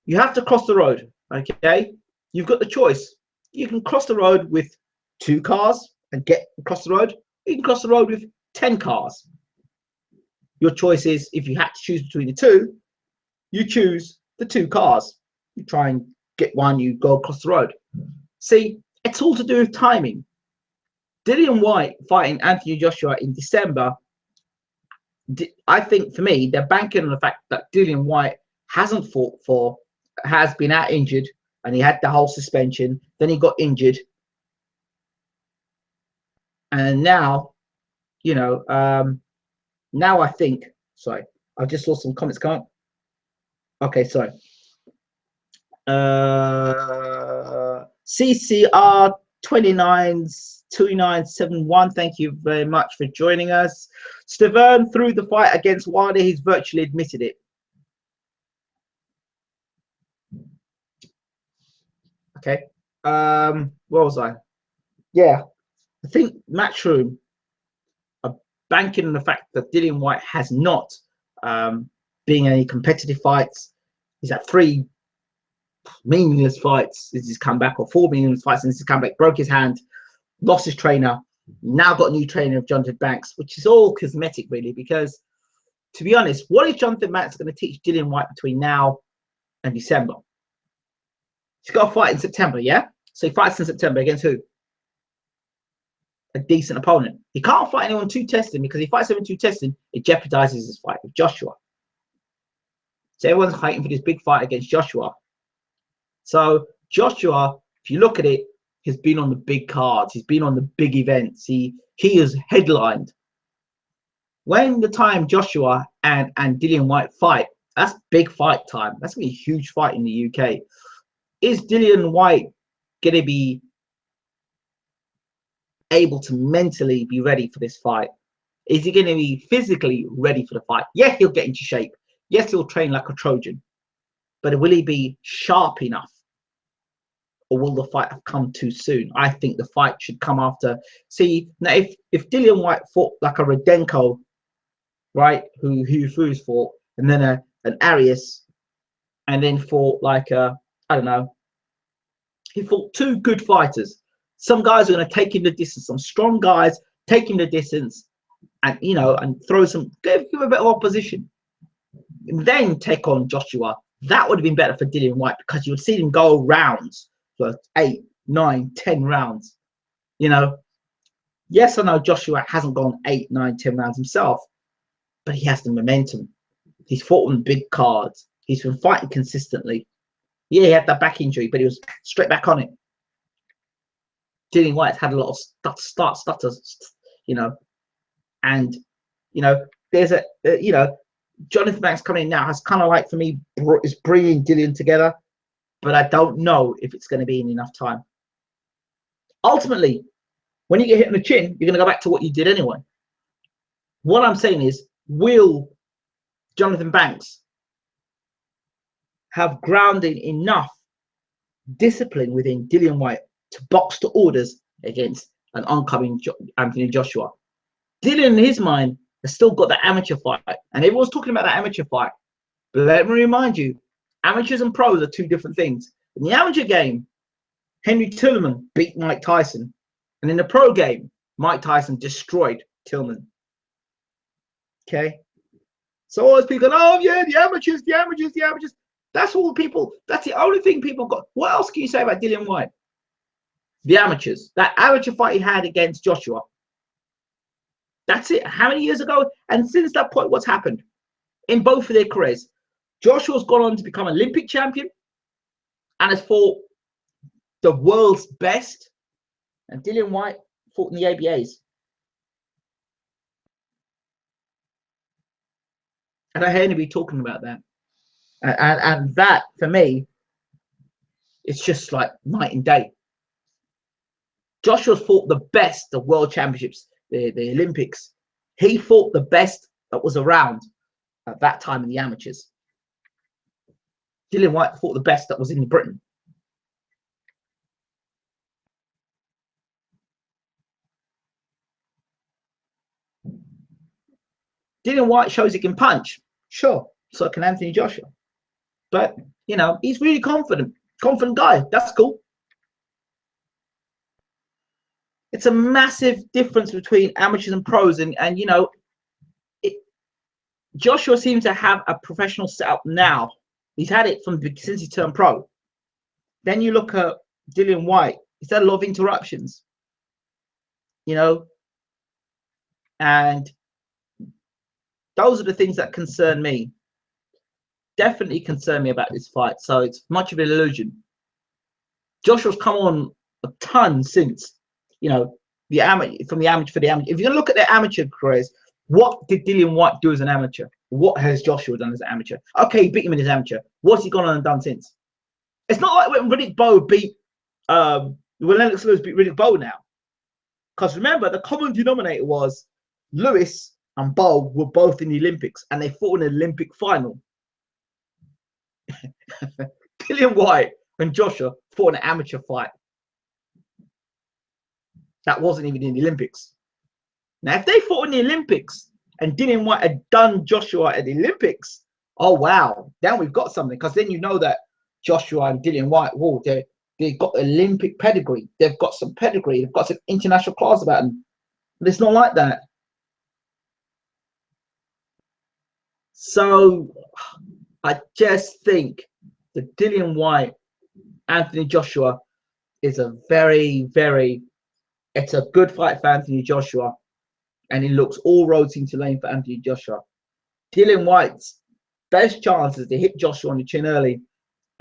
Speaker 1: you have to cross the road. Okay, you've got the choice. You can cross the road with 2 cars and get across the road. You can cross the road with 10 cars. Your choice is, if you had to choose between the 2, you choose the 2 cars. You try and get one, you go across the road. See, it's all to do with timing. Dillian Whyte fighting Anthony Joshua in December, I think for me, they're banking on the fact that Dillian Whyte hasn't fought has been out injured, and he had the whole suspension, then he got injured. And now, now I think, sorry, I just saw some comments come up. Okay, sorry. CCR 2971, thank you very much for joining us. Stavern threw the fight against Wilder, he's virtually admitted it. Okay, where was I? Yeah, I think Matchroom are banking on the fact that Dillian Whyte has not been in any competitive fights. He's had 3 meaningless fights since his comeback, or 4 meaningless fights since his comeback. Broke his hand, lost his trainer, now got a new trainer of Jonathan Banks, which is all cosmetic really, because to be honest, what is Jonathan Banks going to teach Dillian Whyte between now and December? He's got a fight in September, yeah? So he fights in September against who? A decent opponent. He can't fight anyone too testing, because if he fights anyone too testing, it jeopardizes his fight with Joshua. So everyone's fighting for this big fight against Joshua. So Joshua, if you look at it, has been on the big cards. He's been on the big events. He is headlined. When the time Joshua and Dillian Whyte fight, that's big fight time. That's going to be a huge fight in the UK. Is Dillian Whyte going to be able to mentally be ready for this fight? Is he going to be physically ready for the fight? Yes, he'll get into shape. Yes, he'll train like a Trojan. But will he be sharp enough? Or will the fight have come too soon? I think the fight should come after. See, now if Dillian Whyte fought like a Rudenko, right, who Fury's fought, and then an Arias, and then fought like I don't know, he fought 2 good fighters. Some guys are going to take him the distance. Some strong guys take him the distance, and and throw some, give him a bit of opposition. And then take on Joshua. That would have been better for Dillian Whyte, because you would see him go rounds for 8, 9, 10 rounds. Yes, I know Joshua hasn't gone 8, 9, 10 rounds himself, but he has the momentum. He's fought on big cards. He's been fighting consistently. Yeah, he had that back injury, but he was straight back on it. Dillian Whyte's had a lot of stutters, and there's you know, Jonathan Banks coming in now has kind of like, for me, is bringing Dillian together, but I don't know if it's going to be in enough time. Ultimately, when you get hit on the chin, you're going to go back to what you did anyway. What I'm saying is, will Jonathan Banks have grounded enough discipline within Dillian Whyte to box to orders against an oncoming Anthony Joshua? Dillian, in his mind, has still got that amateur fight, and everyone's talking about that amateur fight. But let me remind you, amateurs and pros are two different things. In the amateur game, Henry Tillman beat Mike Tyson, and in the pro game, Mike Tyson destroyed Tillman. Okay, so all those people, oh yeah, the amateurs, the amateurs, the amateurs. That's all people. That's the only thing people got. What else can you say about Dillian Whyte? The amateurs. That amateur fight he had against Joshua. That's it. How many years ago? And since that point, what's happened in both of their careers? Joshua's gone on to become Olympic champion and has fought the world's best, and Dillian Whyte fought in the ABAs. I don't hear anybody talking about that. And that, for me, it's just like night and day. Joshua's fought the best of world championships, the Olympics. He fought the best that was around at that time in the amateurs. Dillian Whyte fought the best that was in Britain. Dillian Whyte shows he can punch. Sure, so can Anthony Joshua. But, you know, he's really confident guy. That's cool. It's a massive difference between amateurs and pros. And you know, Joshua seems to have a professional setup now. He's had it since he turned pro. Then you look at Dillian Whyte. He's had a lot of interruptions, you know, and those are the things that concern me. Definitely concern me about this fight. So it's much of an illusion. Joshua's come on a ton since, you know, the amateur for the amateur. If you're gonna look at their amateur careers, what did Dillian Whyte do as an amateur? What has Joshua done as an amateur? Okay, he beat him in his amateur. What's he gone on and done since? It's not like when Riddick Bowe beat when Lennox Lewis beat Riddick Bowe now. Because remember, the common denominator was Lewis and Bowe were both in the Olympics and they fought in an Olympic final. Dillian Whyte and Joshua fought an amateur fight that wasn't even in the Olympics. Now, if they fought in the Olympics and Dillian Whyte had done Joshua at the Olympics, oh wow, then we've got something. Because then you know that Joshua and Dillian Whyte, whoa, they've got Olympic pedigree. They've got some pedigree. They've got some international class about them. But it's not like that. So I just think that Dillian Whyte, Anthony Joshua is a very, very, it's a good fight for Anthony Joshua. And it looks all roads into lane for Anthony Joshua. Dillian Whyte's best chance is to hit Joshua on the chin early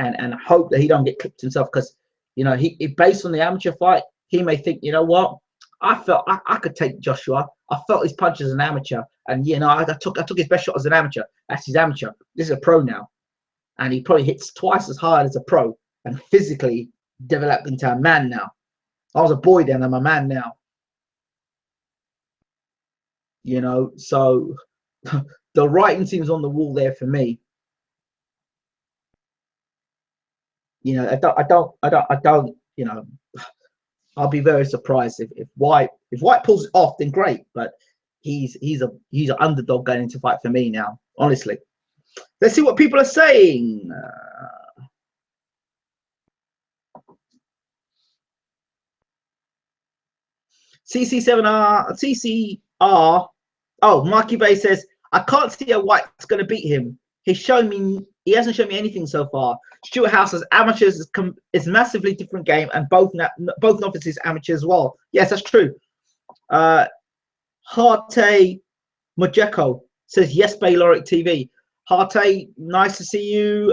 Speaker 1: and hope that he don't get clipped himself. Because, you know, he based on the amateur fight, he may think, you know what, I felt I could take Joshua. I felt his punches as an amateur. And, you know, I took his best shot as an amateur. That's his amateur. This is a pro now. And he probably hits twice as hard as a pro and physically developed into a man now. I was a boy then, I'm a man now. You know, so the writing seems on the wall there for me. You know, I don't, you know, I'll be very surprised if Whyte pulls it off, then great. But he's an underdog going into fight for me now, honestly. Let's see what people are saying. CCR. Oh, Marky Bay says, I can't see how Whyte's going to beat him. He hasn't shown me anything so far. Stuart House as amateurs is massively different game, and both novices amateur as well. Yes, that's true. Harte Mojeko says, yes, Bayloric TV. Harte, nice to see you.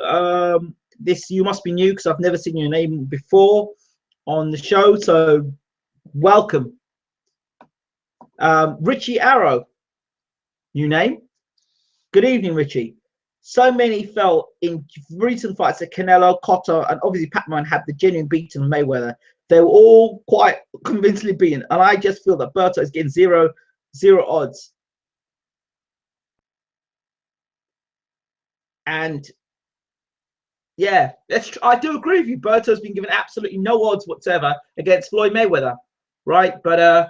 Speaker 1: You must be new because I've never seen your name before on the show, so welcome. Richie Arrow, New name. Good evening, Richie. So many felt in recent fights that Canelo, Cotto, and obviously Pacman had the genuine beating of Mayweather. They were all quite convincingly beaten, and I just feel that Berto is getting zero odds. And yeah, I do agree with you. Berto's been given absolutely no odds whatsoever against Floyd Mayweather, right? But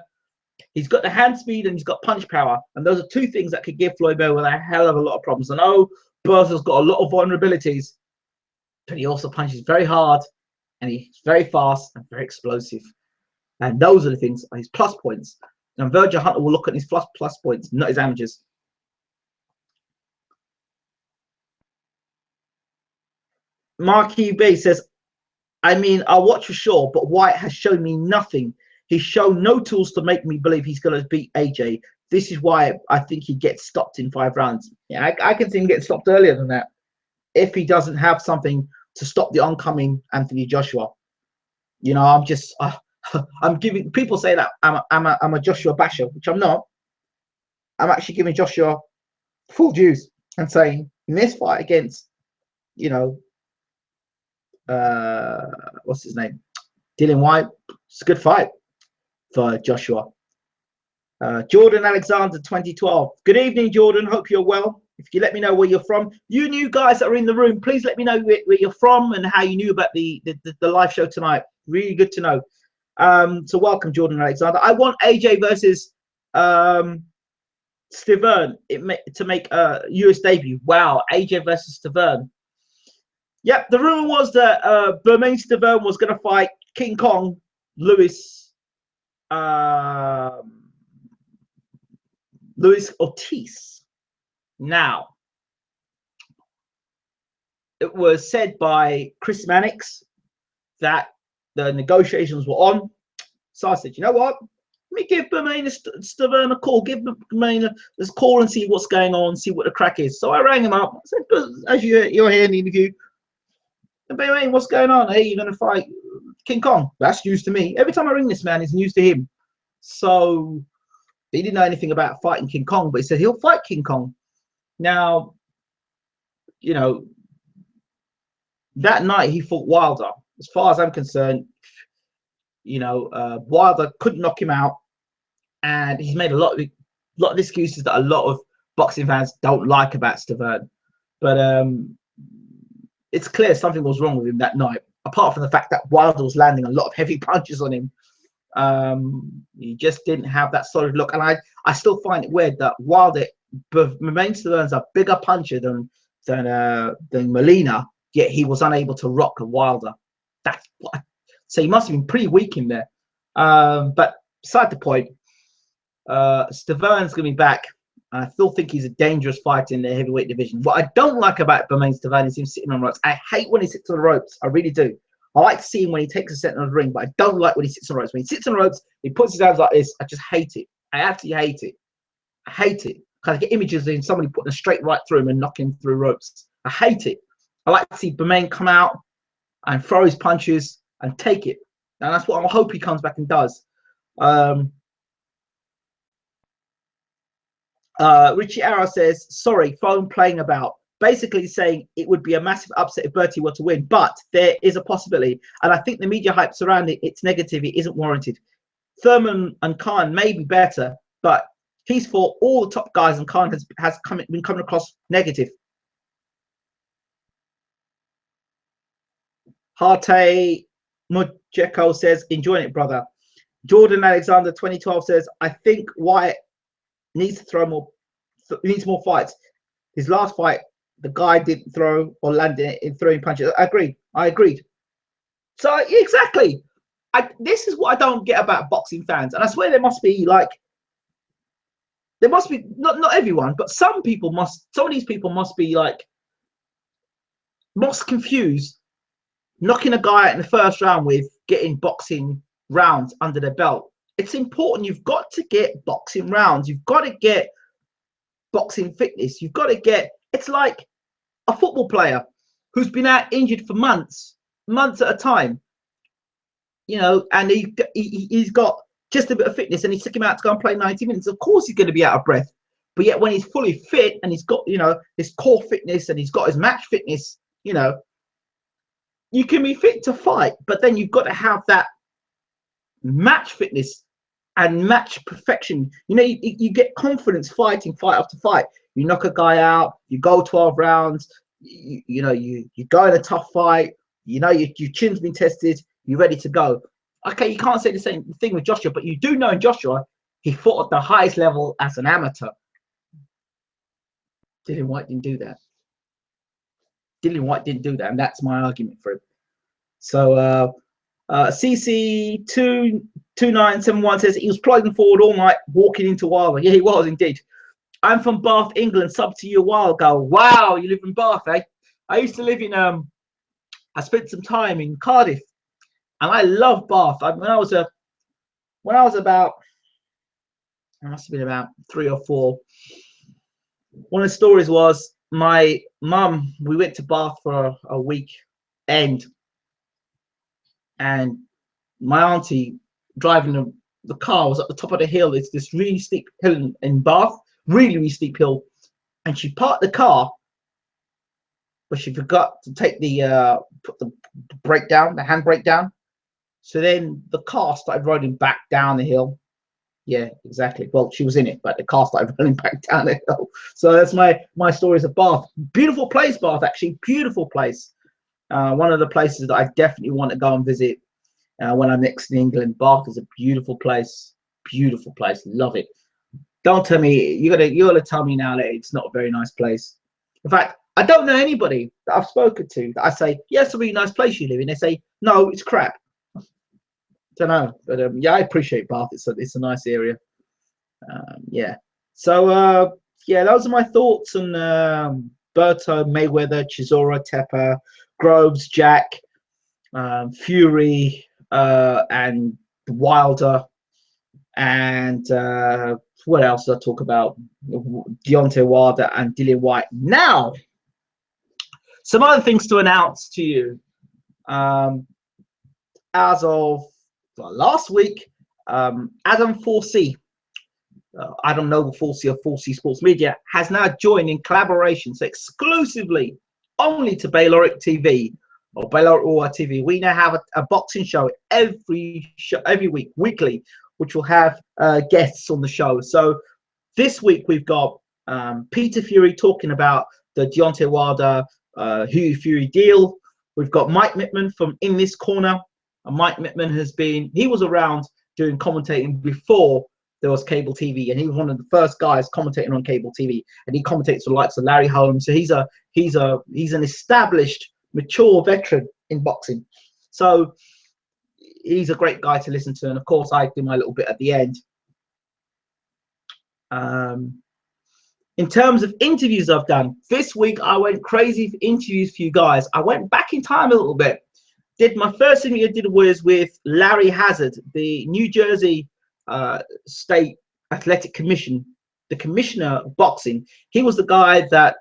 Speaker 1: he's got the hand speed and he's got punch power, and those are two things that could give Floyd Mayweather a hell of a lot of problems. I know Berto's got a lot of vulnerabilities, but he also punches very hard, and he's very fast and very explosive. And those are the things, his plus points. And Virgil Hunter will look at his plus points, not his amateurs. Marquis Bay says, I mean, I'll watch for sure, but Whyte has shown me nothing. He's shown no tools to make me believe he's going to beat AJ. This is why I think he gets stopped in 5 rounds. Yeah, I can see him getting stopped earlier than that if he doesn't have something to stop the oncoming Anthony Joshua. You know, I'm giving, people say that I'm a Joshua basher, which I'm not. I'm actually giving Joshua full dues and saying in this fight against, you know, what's his name, Dillian Whyte, it's a good fight for Joshua. Jordan Alexander 2012. Good evening, Jordan. Hope you're well. If you let me know where you're from, you new guys that are in the room, please let me know where you're from and how you knew about the live show tonight. Really good to know. So welcome, Jordan Alexander. I want AJ versus Stiverne to make a US debut. Wow, AJ versus Stiverne. Yep, the rumor was that Bermain Stiverne was going to fight King Kong Luis Ortiz. Now, it was said by Chris Mannix that the negotiations were on. So I said, you know what? Let me give Bermain Stiverne a call. Give Bermain a call and see what's going on, see what the crack is. So I rang him up. I said, as you're here in the interview, Bermain, what's going on? Hey, you're going to fight King Kong? That's news to me. Every time I ring this man, it's news to him. So he didn't know anything about fighting King Kong, but he said he'll fight King Kong. Now, you know, that night he fought Wilder. As far as I'm concerned, you know, Wilder couldn't knock him out, and he's made a lot of excuses that a lot of boxing fans don't like about Stiverne. But it's clear something was wrong with him that night, apart from the fact that Wilder was landing a lot of heavy punches on him. He just didn't have that solid look, and I still find it weird that Wilder, Bermain Stiverne's a bigger puncher than Molina, yet he was unable to rock a Wilder. That's what so he must have been pretty weak in there. But beside the point, Stiverne's going to be back. I still think he's a dangerous fighter in the heavyweight division. What I don't like about Bermain Stiverne is him sitting on ropes. I hate when he sits on the ropes. I really do. I like to see him when he takes a center of the ring, but I don't like when he sits on ropes. When he sits on ropes, he puts his hands like this. I just hate it. I absolutely hate it. I hate it. Because I get images of somebody putting a straight right through him and knocking him through ropes. I hate it. I like to see Bermain come out and throw his punches and take it. And that's what I hope he comes back and does. Richie Arrow says, sorry, phone playing about. Basically saying it would be a massive upset if Bertie were to win, but there is a possibility. And I think the media hype surrounding its negativity isn't warranted. Thurman and Khan may be better, but he's fought all the top guys and Khan has been coming across negative. Harte Mujeko says, enjoying it, brother. Jordan Alexander 2012 says, I think Whyte needs to throw more, needs more fights. His last fight, the guy didn't throw or land in throwing punches. I agreed. So exactly. This is what I don't get about boxing fans. And I swear there must be not everyone, but some of these people must be most confused, knocking a guy out in the first round with getting boxing rounds under their belt. It's important. You've got to get boxing rounds. You've got to get boxing fitness. You've got to get, it's like a football player who's been out injured for months at a time, you know, and he's got just a bit of fitness and he took him out to go and play 90 minutes. Of course he's going to be out of breath. But yet when he's fully fit and he's got, you know, his core fitness and he's got his match fitness, you know, you can be fit to fight, but then you've got to have that match fitness and match perfection. You know, you get confidence fighting fight after fight. You knock a guy out, you go 12 rounds, you know, you go in a tough fight, you know, your chin's been tested, you're ready to go. Okay, you can't say the same thing with Joshua, but you do know in Joshua, he fought at the highest level as an amateur. Dillian Whyte didn't do that. Dillian Whyte didn't do that, and that's my argument for him. So CC22971 says he was plodding forward all night, walking into Wilder. Yeah, he was indeed. I'm from Bath, England. Sub to you a while ago. Wow, you live in Bath, eh? I used to live in I spent some time in Cardiff, and I love Bath. When I was about, I must have been about 3 or 4. One of the stories was my mum. We went to Bath for a week end, and my auntie driving the car was at the top of the hill. It's this really steep hill in Bath, really steep hill, and she parked the car, but she forgot to take the put the brake down, the handbrake down. So then the car started riding back down the hill. Yeah, exactly. Well, she was in it, but the car started running back down the hill. So that's my stories of Bath. Beautiful place, Bath, actually. Beautiful place. One of the places that I definitely want to go and visit when I'm next in England. Bath is a beautiful place. Beautiful place. Love it. Don't tell me, you're gonna tell me now that it's not a very nice place. In fact, I don't know anybody that I've spoken to that I say, yeah, it's a really nice place you live in. They say, no, it's crap. Don't know, but yeah, I appreciate Bath. It's a nice area. Yeah. So yeah, those are my thoughts on Berto, Mayweather, Chisora, Teper, Groves, Jack, Fury, and Wilder, and what else did I talk about? Deontay Wilder and Dillian Whyte. Now, some other things to announce to you. As of last week, Adam 4C, Adam Noble 4C of 4C Sports Media, has now joined in collaboration, so exclusively only to Bayloric TV or Bayloric TV. We now have a boxing show every week, weekly, which will have guests on the show. So this week we've got Peter Fury talking about the Deontay Wilder Hugh Fury deal. We've got Mike Mittman from In This Corner. And Mike Mittman he was around doing commentating before there was cable TV, and he was one of the first guys commentating on cable TV, and he commentates for the likes of Larry Holmes. So he's an established, mature veteran in boxing. So he's a great guy to listen to, and of course I do my little bit at the end. In terms of interviews I've done this week, I went crazy for interviews for you guys. I went back in time a little bit. My first interview I did was with Larry Hazzard, the New Jersey State Athletic Commission, the commissioner of boxing. He was the guy that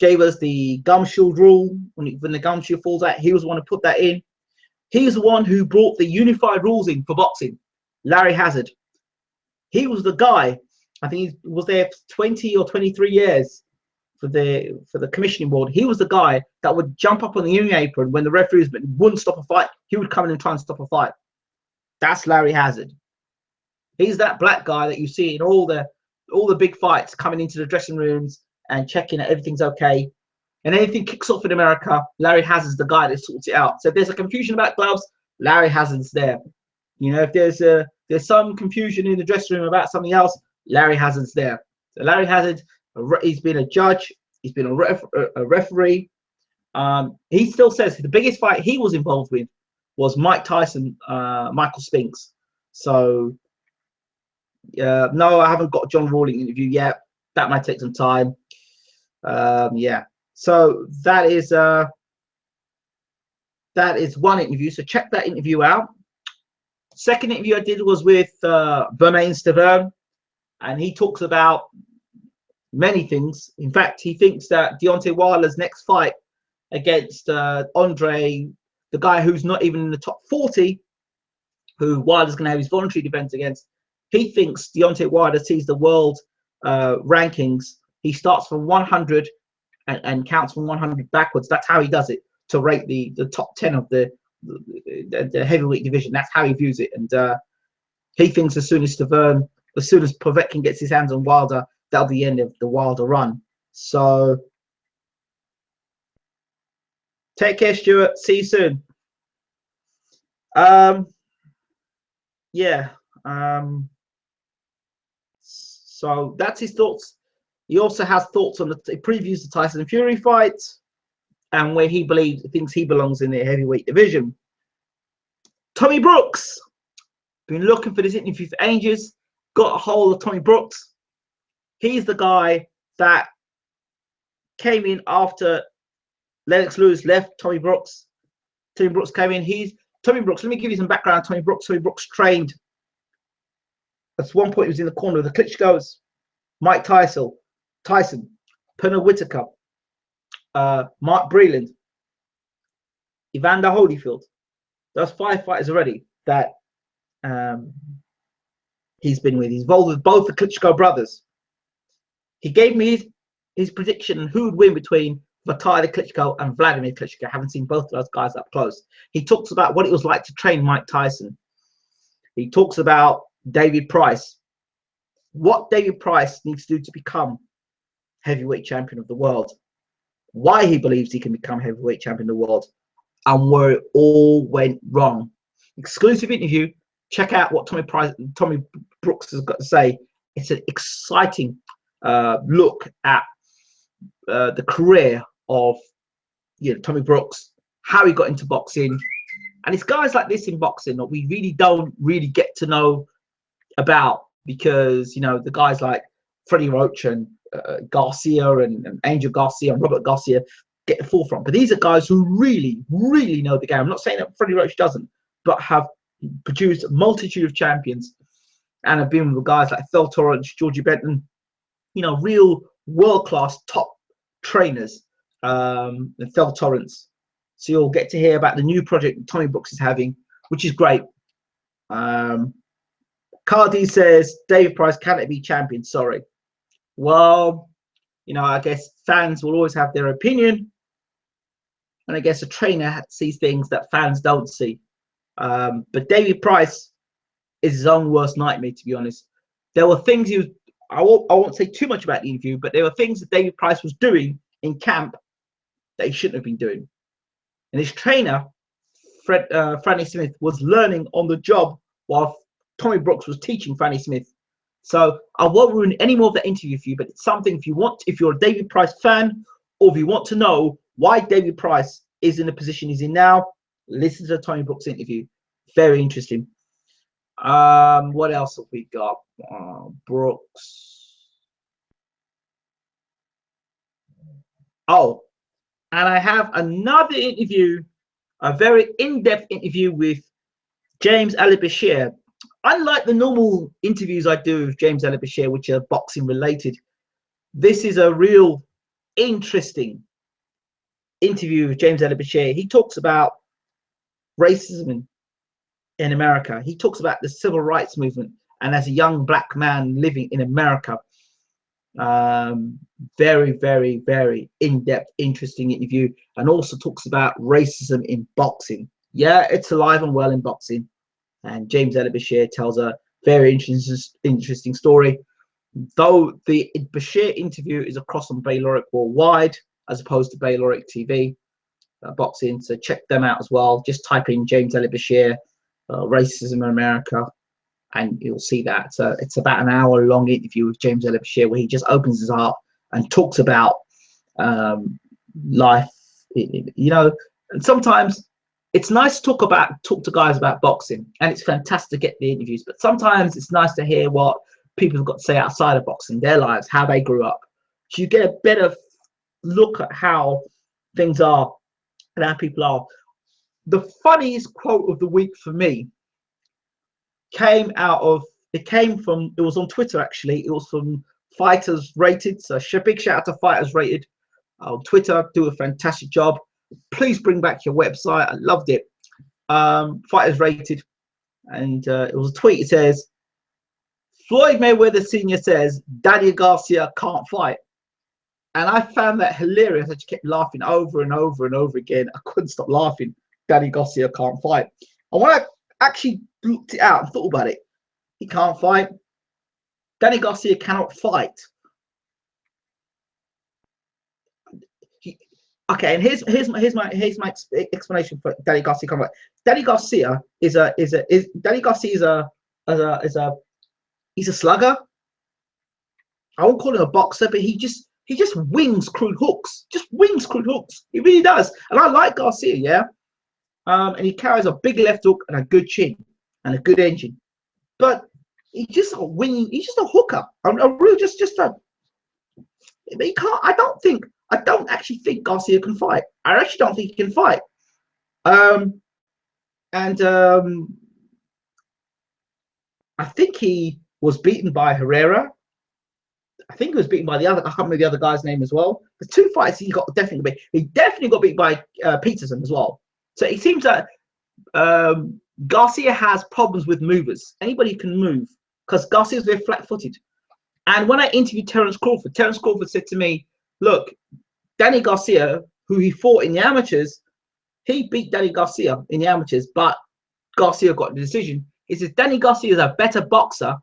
Speaker 1: gave us the gum shield rule. When the gum shield falls out, he was the one who put that in. He's the one who brought the unified rules in for boxing. Larry Hazzard. He was the guy. I think he was there for 20 or 23 years for the commissioning board. He was the guy that would jump up on the ring apron when the referees wouldn't stop a fight. He would come in and try and stop a fight. That's Larry Hazzard. He's that black guy that you see in all the big fights, coming into the dressing rooms and checking that everything's okay. And anything kicks off in America, Larry Hazzard's the guy that sorts it out. So if there's a confusion about gloves, Larry Hazzard's there. You know, if there's some confusion in the dressing room about something else, Larry Hazzard's there. So Larry Hazzard, he's been a judge, he's been a referee. He still says the biggest fight he was involved with was Mike Tyson, Michael Spinks. So no, I haven't got a John Rawling interview yet. That might take some time. Yeah. So that is one interview. So check that interview out. Second interview I did was with Bermain Stavern, and he talks about many things. In fact, he thinks that Deontay Wilder's next fight against Andre, the guy who's not even in the top 40, who Wilder's going to have his voluntary defense against, he thinks Deontay Wilder sees the world rankings, he starts from 100 and counts from 100 backwards. That's how he does it, to rate the top 10 of the heavyweight division. That's how he views it. And he thinks as soon as Povetkin gets his hands on Wilder, that'll be the end of the Wilder run. So take care, Stuart. See you soon. Yeah. So that's his thoughts. He also has thoughts on he previews the Tyson Fury fight and where he thinks he belongs in the heavyweight division. Tommy Brooks, been looking for this interview for ages. Got a hold of Tommy Brooks. He's the guy that came in after Lennox Lewis left. Tommy Brooks came in. Tommy Brooks. Let me give you some background. Tommy Brooks trained. At one point, he was in the corner of the Klitschko's, Mike Tyson, Pernell Whitaker, Mark Breland, Evander Holyfield. Those 5 fighters already that he's been with. He's involved with both the Klitschko brothers. He gave me his prediction on who would win between Vitaly Klitschko and Vladimir Klitschko. I haven't seen both of those guys up close. He talks about what it was like to train Mike Tyson. He talks about David Price, what David Price needs to do to become heavyweight champion of the world, why he believes he can become heavyweight champion of the world, and where it all went wrong. Exclusive interview. Check out what Tommy Brooks has got to say. It's an exciting look at the career of Tommy Brooks, how he got into boxing. And it's guys like this in boxing that we really don't get to know about, because the guys like Freddie Roach and Garcia and Angel Garcia and Robert Garcia get the forefront. But these are guys who really know the game. I'm not saying that Freddie Roach doesn't, but have produced a multitude of champions and have been with guys like Phil Torrance, Georgie Benton, real world-class top trainers, and Phil Torrance. So you'll get to hear about the new project Tommy Brooks is having, which is great. Cardi says, David Price cannot be champion, sorry. Well, I guess fans will always have their opinion. And I guess a trainer sees things that fans don't see. But David Price is his own worst nightmare, to be honest. There were things I won't say too much about the interview, but there were things that David Price was doing in camp that he shouldn't have been doing. And his trainer, Franny Smith, was learning on the job while Tommy Brooks was teaching Franny Smith. So I won't ruin any more of that interview for you, but it's something if you're a David Price fan, or if you want to know why David Price is in the position he's in now, listen to the Tommy Brooks interview. Very interesting. What else have we got? Brooks. Oh, and I have another interview, a very in-depth interview with James Ali-Bashir. Unlike the normal interviews I do with James Ali-Bashir, which are boxing related, this is a real interesting interview with James Ali-Bashir. He talks about racism in America. He talks about the civil rights movement, and as a young black man living in America, very in-depth, interesting interview. And also talks about racism in boxing. Yeah, it's alive and well in boxing. And James Ali-Bashir tells a very interesting story. Though the Bashir interview is across on Bayloric Worldwide as opposed to Bayloric TV boxing, so check them out as well. Just type in James Ali-Bashir racism in America, and you'll see that. So it's about an hour-long interview with James Ali-Bashir where he just opens his heart and talks about life. And sometimes it's nice to talk to guys about boxing, and it's fantastic to get the interviews. But sometimes it's nice to hear what people have got to say outside of boxing, their lives, how they grew up. So you get a better look at how things are and how people are. The funniest quote of the week for me it was on Twitter actually. It was from Fighters Rated. So big shout out to Fighters Rated on Twitter. Do a fantastic job. Please bring back your website. I loved it. Fighters Rated, and it was a tweet. It says, Floyd Mayweather Sr. says Danny Garcia can't fight. And I found that hilarious. I just kept laughing over and over and over again. I couldn't stop laughing. Danny Garcia can't fight. And when I actually looked it out and thought about it, he can't fight. Danny Garcia cannot fight. Okay, and here's my explanation for Danny Garcia can't fight. Danny Garcia is a slugger. I won't call him a boxer, but he just wings crude hooks. Just wings crude hooks. He really does. And I like Garcia, yeah. And he carries a big left hook and a good chin and a good engine. But he's just a winging. He's just a hooker. I'm really just a. He can't. I don't actually think Garcia can fight. I actually don't think he can fight. I think he was beaten by Herrera. I think he was beaten by the other. I can't remember the other guy's name as well. The two fights he definitely got beat by Peterson as well. So it seems that Garcia has problems with movers. Anybody can move because Garcia's very flat-footed. And when I interviewed Terence Crawford said to me, "Look, Danny Garcia, who he fought in the amateurs, he beat Danny Garcia in the amateurs, but Garcia got the decision." He says Danny Garcia is a better boxer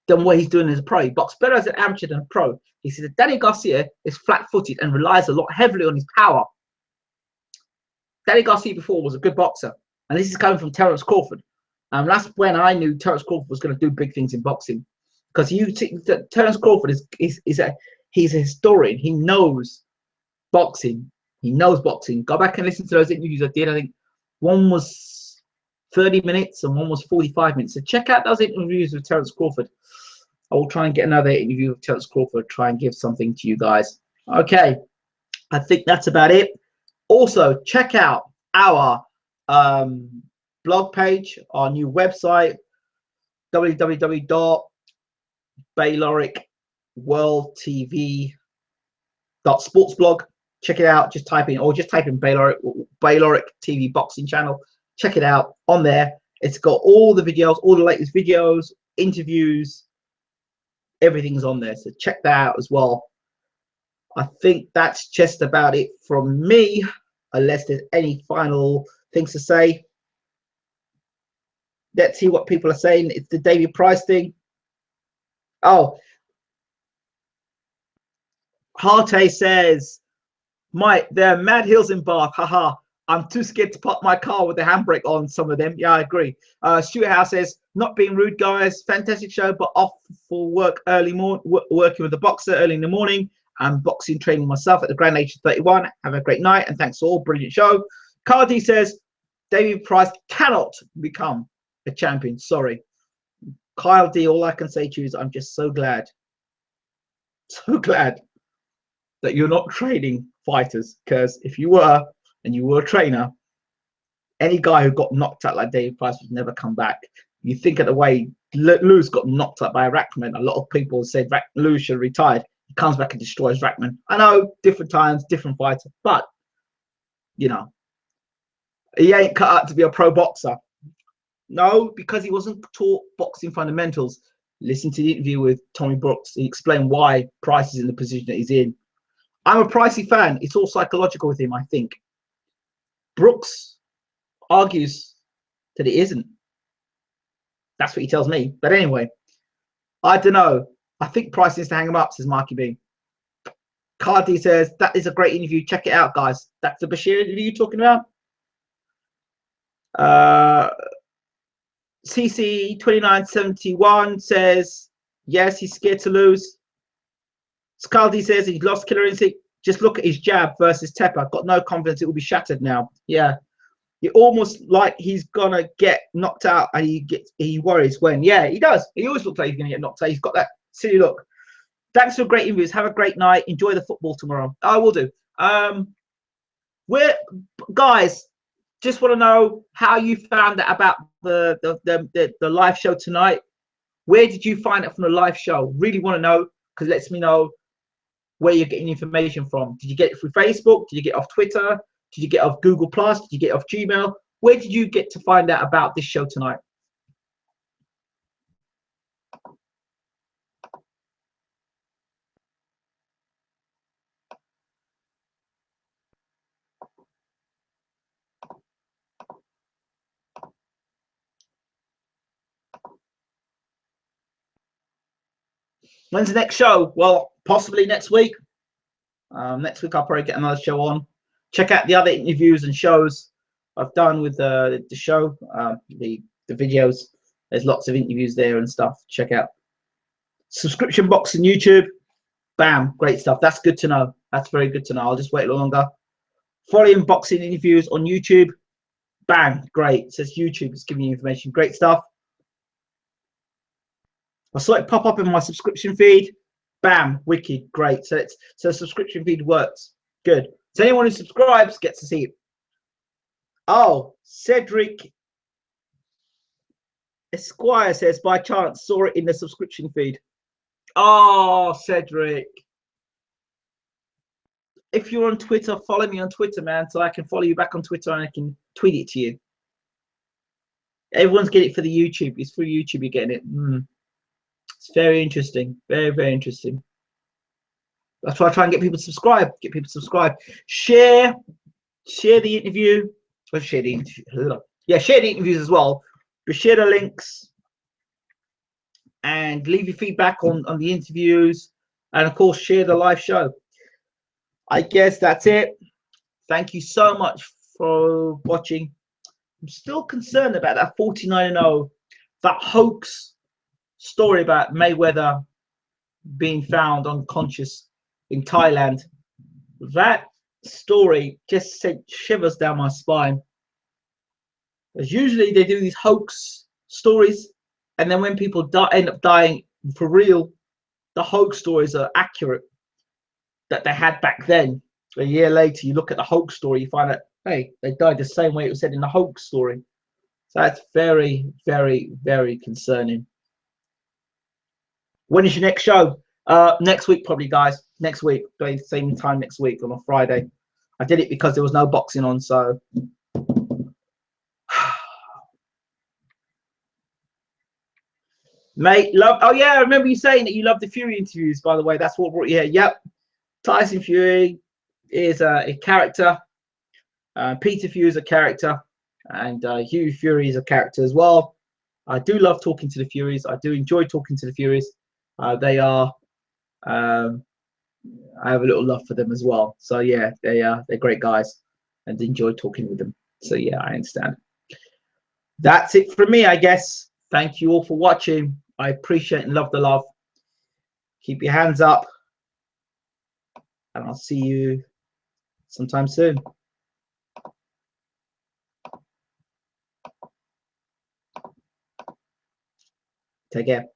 Speaker 1: than what he's doing as a pro. He boxes better as an amateur than a pro. He says that Danny Garcia is flat-footed and relies a lot heavily on his power. Danny Garcia before was a good boxer, and this is coming from Terence Crawford. And that's when I knew Terence Crawford was going to do big things in boxing, because Terence Crawford he's a historian. He knows boxing. He knows boxing. Go back and listen to those interviews I did. I think one was 30 minutes and one was 45 minutes. So check out those interviews with Terence Crawford. I will try and get another interview with Terence Crawford, try and give something to you guys. Okay, I think that's about it. Also, check out our blog page, our new website, www.bayloricworldtv.sportsblog. Check it out. Just type in Bayloric TV boxing channel. Check it out on there. It's got all the videos, all the latest videos, interviews, everything's on there. So check that out as well. I think that's just about it from me, unless there's any final things to say. Let's see what people are saying. It's the David Price thing. Oh, Harte says, Mike, there are mad hills in Bath. Haha. I'm too scared to park my car with the handbrake on some of them. Yeah, I agree. Stuart House says, not being rude, guys. Fantastic show, but off for work early morning, working with a boxer early in the morning. I'm boxing training myself at the grand age of 31. Have a great night and thanks all. Brilliant show. Cardi says, David Price cannot become a champion. Sorry. Kyle D, all I can say to you is I'm just so glad that you're not training fighters, because if you were, and you were a trainer, any guy who got knocked out like David Price would never come back. You think of the way Lewis got knocked out by Rackman. A lot of people said Lewis should have retired. He comes back and destroys Rackman. I know, different times, different fighter, but, you know, he ain't cut out to be a pro boxer. No, because he wasn't taught boxing fundamentals. Listen to the interview with Tommy Brooks. He explained why Price is in the position that he's in. I'm a Pricey fan. It's all psychological with him, I think. Brooks argues that it isn't. That's what he tells me. But anyway, I don't know. I think Price needs to hang him up, says Marky B. Cardi says, that is a great interview. Check it out, guys. That's the Bashir interview you're talking about. CC2971 says, yes, he's scared to lose. Scaldi says he lost killer instinct. Just look at his jab versus Teper. Got no confidence it will be shattered now. Yeah. It almost like he's gonna get knocked out, and he worries when. Yeah, he does. He always looks like he's gonna get knocked out. He's got that silly look. Thanks for great interviews. Have a great night. Enjoy the football tomorrow. I will do. Guys, just want to know how you found out about the live show tonight. Where did you find it from the live show? Really want to know, because it lets me know where you're getting information from. Did you get it through Facebook? Did you get it off Twitter? Did you get it off Google Plus? Did you get it off Gmail? Where did you get to find out about this show tonight? When's the next show? Well, possibly next week. Next week I'll probably get another show on. Check out the other interviews and shows I've done with the show, the videos. There's lots of interviews there and stuff. Check out subscription box on YouTube. Bam, great stuff. That's good to know. That's very good to know. I'll just wait a little longer. Following boxing interviews on YouTube. Bang, great. It says YouTube. It's giving you information. Great stuff. I saw it pop up in my subscription feed. Bam, wicked, great. So subscription feed works. Good. So anyone who subscribes gets to see it. Oh, Cedric Esquire says, by chance, saw it in the subscription feed. Oh, Cedric. If you're on Twitter, follow me on Twitter, man, so I can follow you back on Twitter and I can tweet it to you. Everyone's getting it for the YouTube. It's for YouTube you're getting it. It's very interesting. Very, very interesting. That's why I try and get people to subscribe. Get people to subscribe. Share the interview. Well, share the interview. Yeah, share the interviews as well. But share the links and leave your feedback on the interviews. And of course, share the live show. I guess that's it. Thank you so much for watching. I'm still concerned about that 49-0, that hoax story about Mayweather being found unconscious in Thailand. That story just sent shivers down my spine. As usually they do these hoax stories, and then when people end up dying for real, the hoax stories are accurate that they had back then. A year later, you look at the hoax story, you find out, hey, they died the same way it was said in the hoax story. So that's very, very, very concerning. When is your next show? Next week, probably, guys. Next week, same time next week on a Friday. I did it because there was no boxing on, so. Mate, love. Oh yeah, I remember you saying that you love the Fury interviews. By the way, that's what brought you here. Yep, Tyson Fury is a character. Peter Fury is a character, and Hugh Fury is a character as well. I do love talking to the Furies. I do enjoy talking to the Furies. They are. I have a little love for them as well. So yeah, they're great guys, and enjoy talking with them. So yeah, I understand. That's it from me, I guess. Thank you all for watching. I appreciate and love the love. Keep your hands up, and I'll see you sometime soon. Take care.